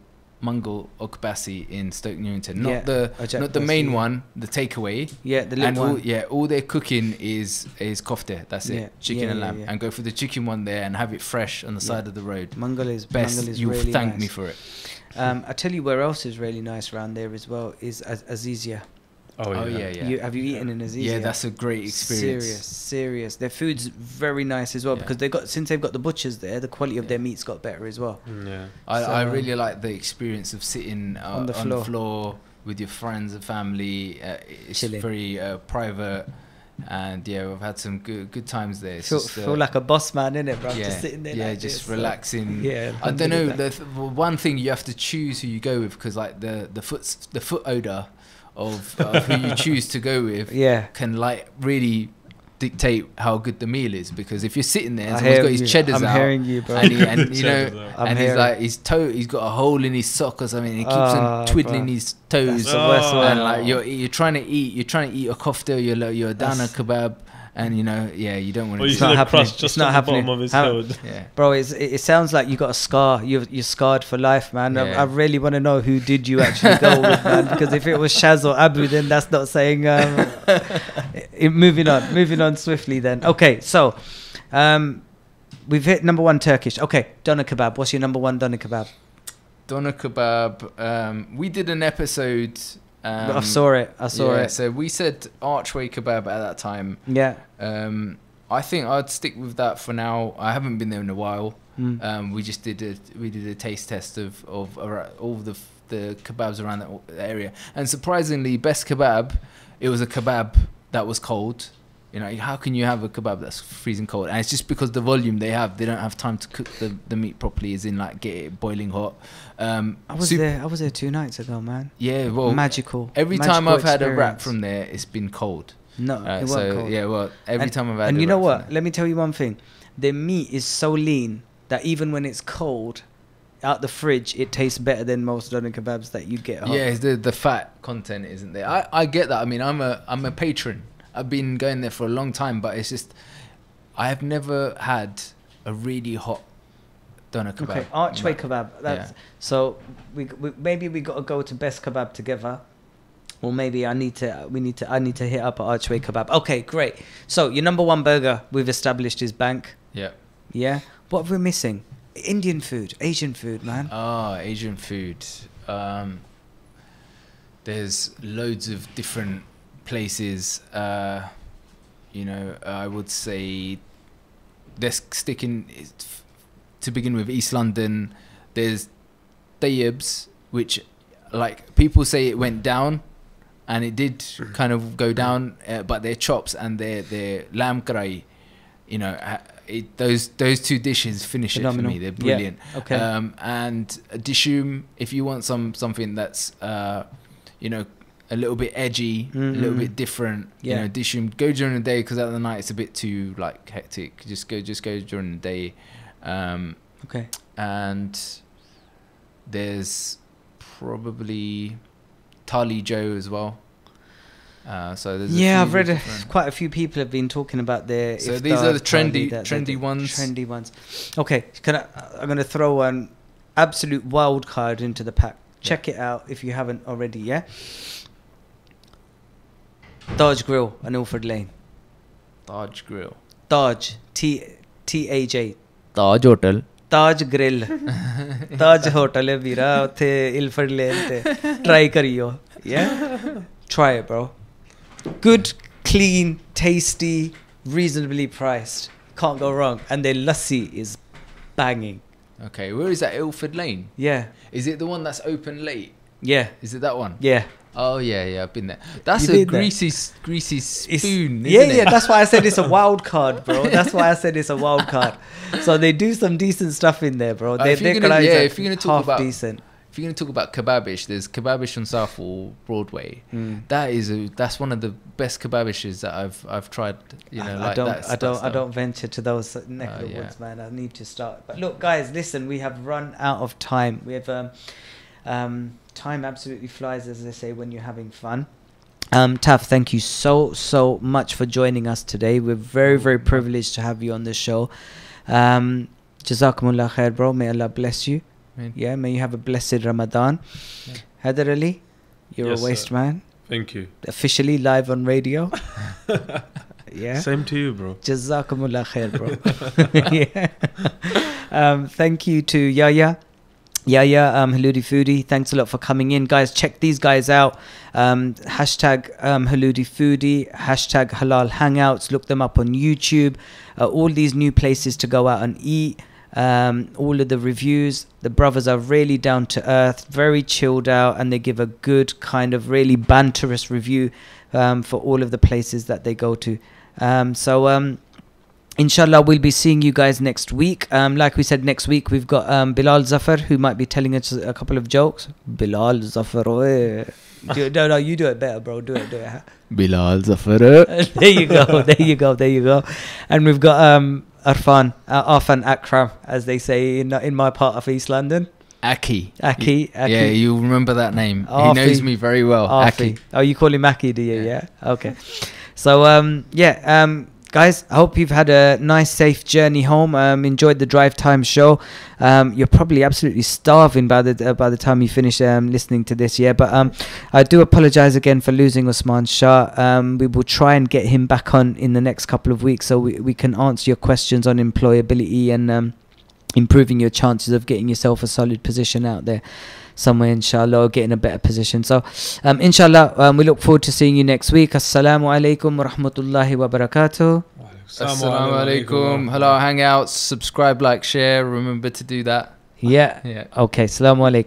Okbasi in Stoke Newington. Not the main one, the takeaway. Yeah, the little one. All they're cooking is kofte. That's it. Chicken and lamb. And go for the chicken one there and have it fresh on the side of the road. Mongol is best. Mongol is You'll really thank nice. me for it. I tell you where else is really nice around there as well is Azizia. Oh yeah. Have you eaten in Azizia? Yeah, that's a great experience. Serious. Their food's very nice as well because they've got the butchers there, the quality of their meat's got better as well. Yeah, I really like the experience of sitting on the floor with your friends and family. It's chilling. very private, and we've had some good times there. Feel like a boss man, innit, bro? Yeah, Just sitting there, like just this, relaxing. I don't know. The one thing you have to choose who you go with because like the foot odor of who you choose to go with can like really dictate how good the meal is because if you're sitting there and someone's got his cheddars out, hearing you, bro. and you know, and he's like he's got a hole in his sock or something. He keeps on twiddling his toes, and like you're trying to eat a kofta, you're down a kebab. And you know, you don't want to. It's not happening. It's not happening. Bottom of his head. Bro, it sounds like you got a scar. You're scarred for life, man. I really want to know who did you actually go with, man? Because if it was Shaz or Abu, then that's not saying. Moving on swiftly. Then okay, so we've hit number one Turkish. Okay, doner kebab. What's your number one doner kebab? Doner kebab. We did an episode. I saw it. So we said archway kebab at that time. Yeah. I think I'd stick with that for now. I haven't been there in a while. We just did a taste test of all the kebabs around that area, and surprisingly, best kebab. It was a kebab that was cold. You know, how can you have a kebab that's freezing cold? And it's just because the volume they don't have time to cook the meat properly, as in like get it boiling hot. I was there 2 nights ago, man. Yeah, well, magical. Every time I've had a wrap from there, it's been cold. No, it wasn't cold. Yeah, well, every time I've had. And you know what? Let me tell you one thing. The meat is so lean that even when it's cold, out the fridge, it tastes better than most doner kebabs that you get. Yeah, it's the fat content isn't there. I get that. I mean, I'm a patron. I've been going there for a long time, but it's just I have never had a really hot doner kebab. Okay, archway kebab. So we maybe we got to go to best kebab together, or maybe I need to hit up an archway kebab. Okay, great. So your number one burger we've established is Bank. Yeah. What are we missing? Indian food, Asian food, man. Asian food. There's loads of different places. You know, I would say let's stick in to begin with East London. There's Tayyib's, which like people say it went down, and it did kind of go down, but their chops and their lamb karai, you know, those 2 dishes finish phenomenal. It for me. They're brilliant. Yeah. Okay. And Dishum, if you want something that's you know, a little bit edgy, a little bit different. You know, Dishum, go during the day because at the night it's a bit too like hectic. Just go during the day. Okay. And there's probably Tali Joe as well. So there's I've read quite a few people have been talking about their. So these are the trendy ones. Okay, I'm going to throw an absolute wild card into the pack. Check it out if you haven't already. Yeah. Taj Grill on Ilford Lane. Taj Grill. Taj Taj. Taj Hotel. Taj Grill. Taj Hotel है वीरा उथे Ilford Lane ते try करियो. Yeah. Try it, bro. Good, clean, tasty, reasonably priced. Can't go wrong. And their lassi is banging. Okay, where is that? Ilford Lane? Yeah. Is it the one that's open late? Yeah. Is it that one? Yeah. Oh yeah, I've been there. That's a greasy spoon, isn't it? Yeah, that's why I said it's a wild card, bro. That's why I said it's a wild card. So they do some decent stuff in there, bro. If you're gonna talk about decent. if you're going to talk about kebabish, there's kebabish on Southall Broadway. That's one of the best kebabishes that I've tried. You know, I don't venture to those neck of the woods, man. I need to start. But look, guys, listen, we have run out of time. We have time absolutely flies, as they say, when you're having fun. Taf, thank you so much for joining us today. We're very privileged to have you on the show. Jazakumullah khair, bro. May Allah bless you. Amen. Yeah, may you have a blessed Ramadan. Yeah. Haider Ali, you're a waste man. Thank you. Officially live on radio. Yeah. Same to you, bro. Jazakumullah khair, bro. Yeah. Thank you to Yaya, Haludi Foodie. Thanks a lot for coming in, guys. Check these guys out. Hashtag Haludi Foodie, hashtag Halal Hangouts. Look them up on YouTube. All these new places to go out and eat. All of the reviews, the brothers are really down to earth, very chilled out, and they give a good kind of really banterous review for all of the places that they go to. Inshallah, we'll be seeing you guys next week. Like we said, next week we've got Bilal Zafar, who might be telling us a couple of jokes. Bilal Zafar, no, you do it better, bro. Do it. Bilal Zafar. There you go. And we've got Arfan Akram, as they say in my part of East London. Aki. Yeah, you remember that name. Afi. He knows me very well. Aki. Oh, you call him Aki, do you? Yeah. Okay. So guys, I hope you've had a nice, safe journey home. Enjoyed the drive time show. You're probably absolutely starving by the time you finish listening to this. Yeah, but I do apologize again for losing Usman Shah. We will try and get him back on in the next couple of weeks so we can answer your questions on employability and improving your chances of getting yourself a solid position out there somewhere, inshallah, or getting a better position. So inshallah, we look forward to seeing you next week. Assalamu alaikum wa rahmatullahi wa barakatuh. Assalamu alaikum. Hello Hangouts. Subscribe, like, share. Remember to do that. Yeah. Okay. Assalamu alaikum.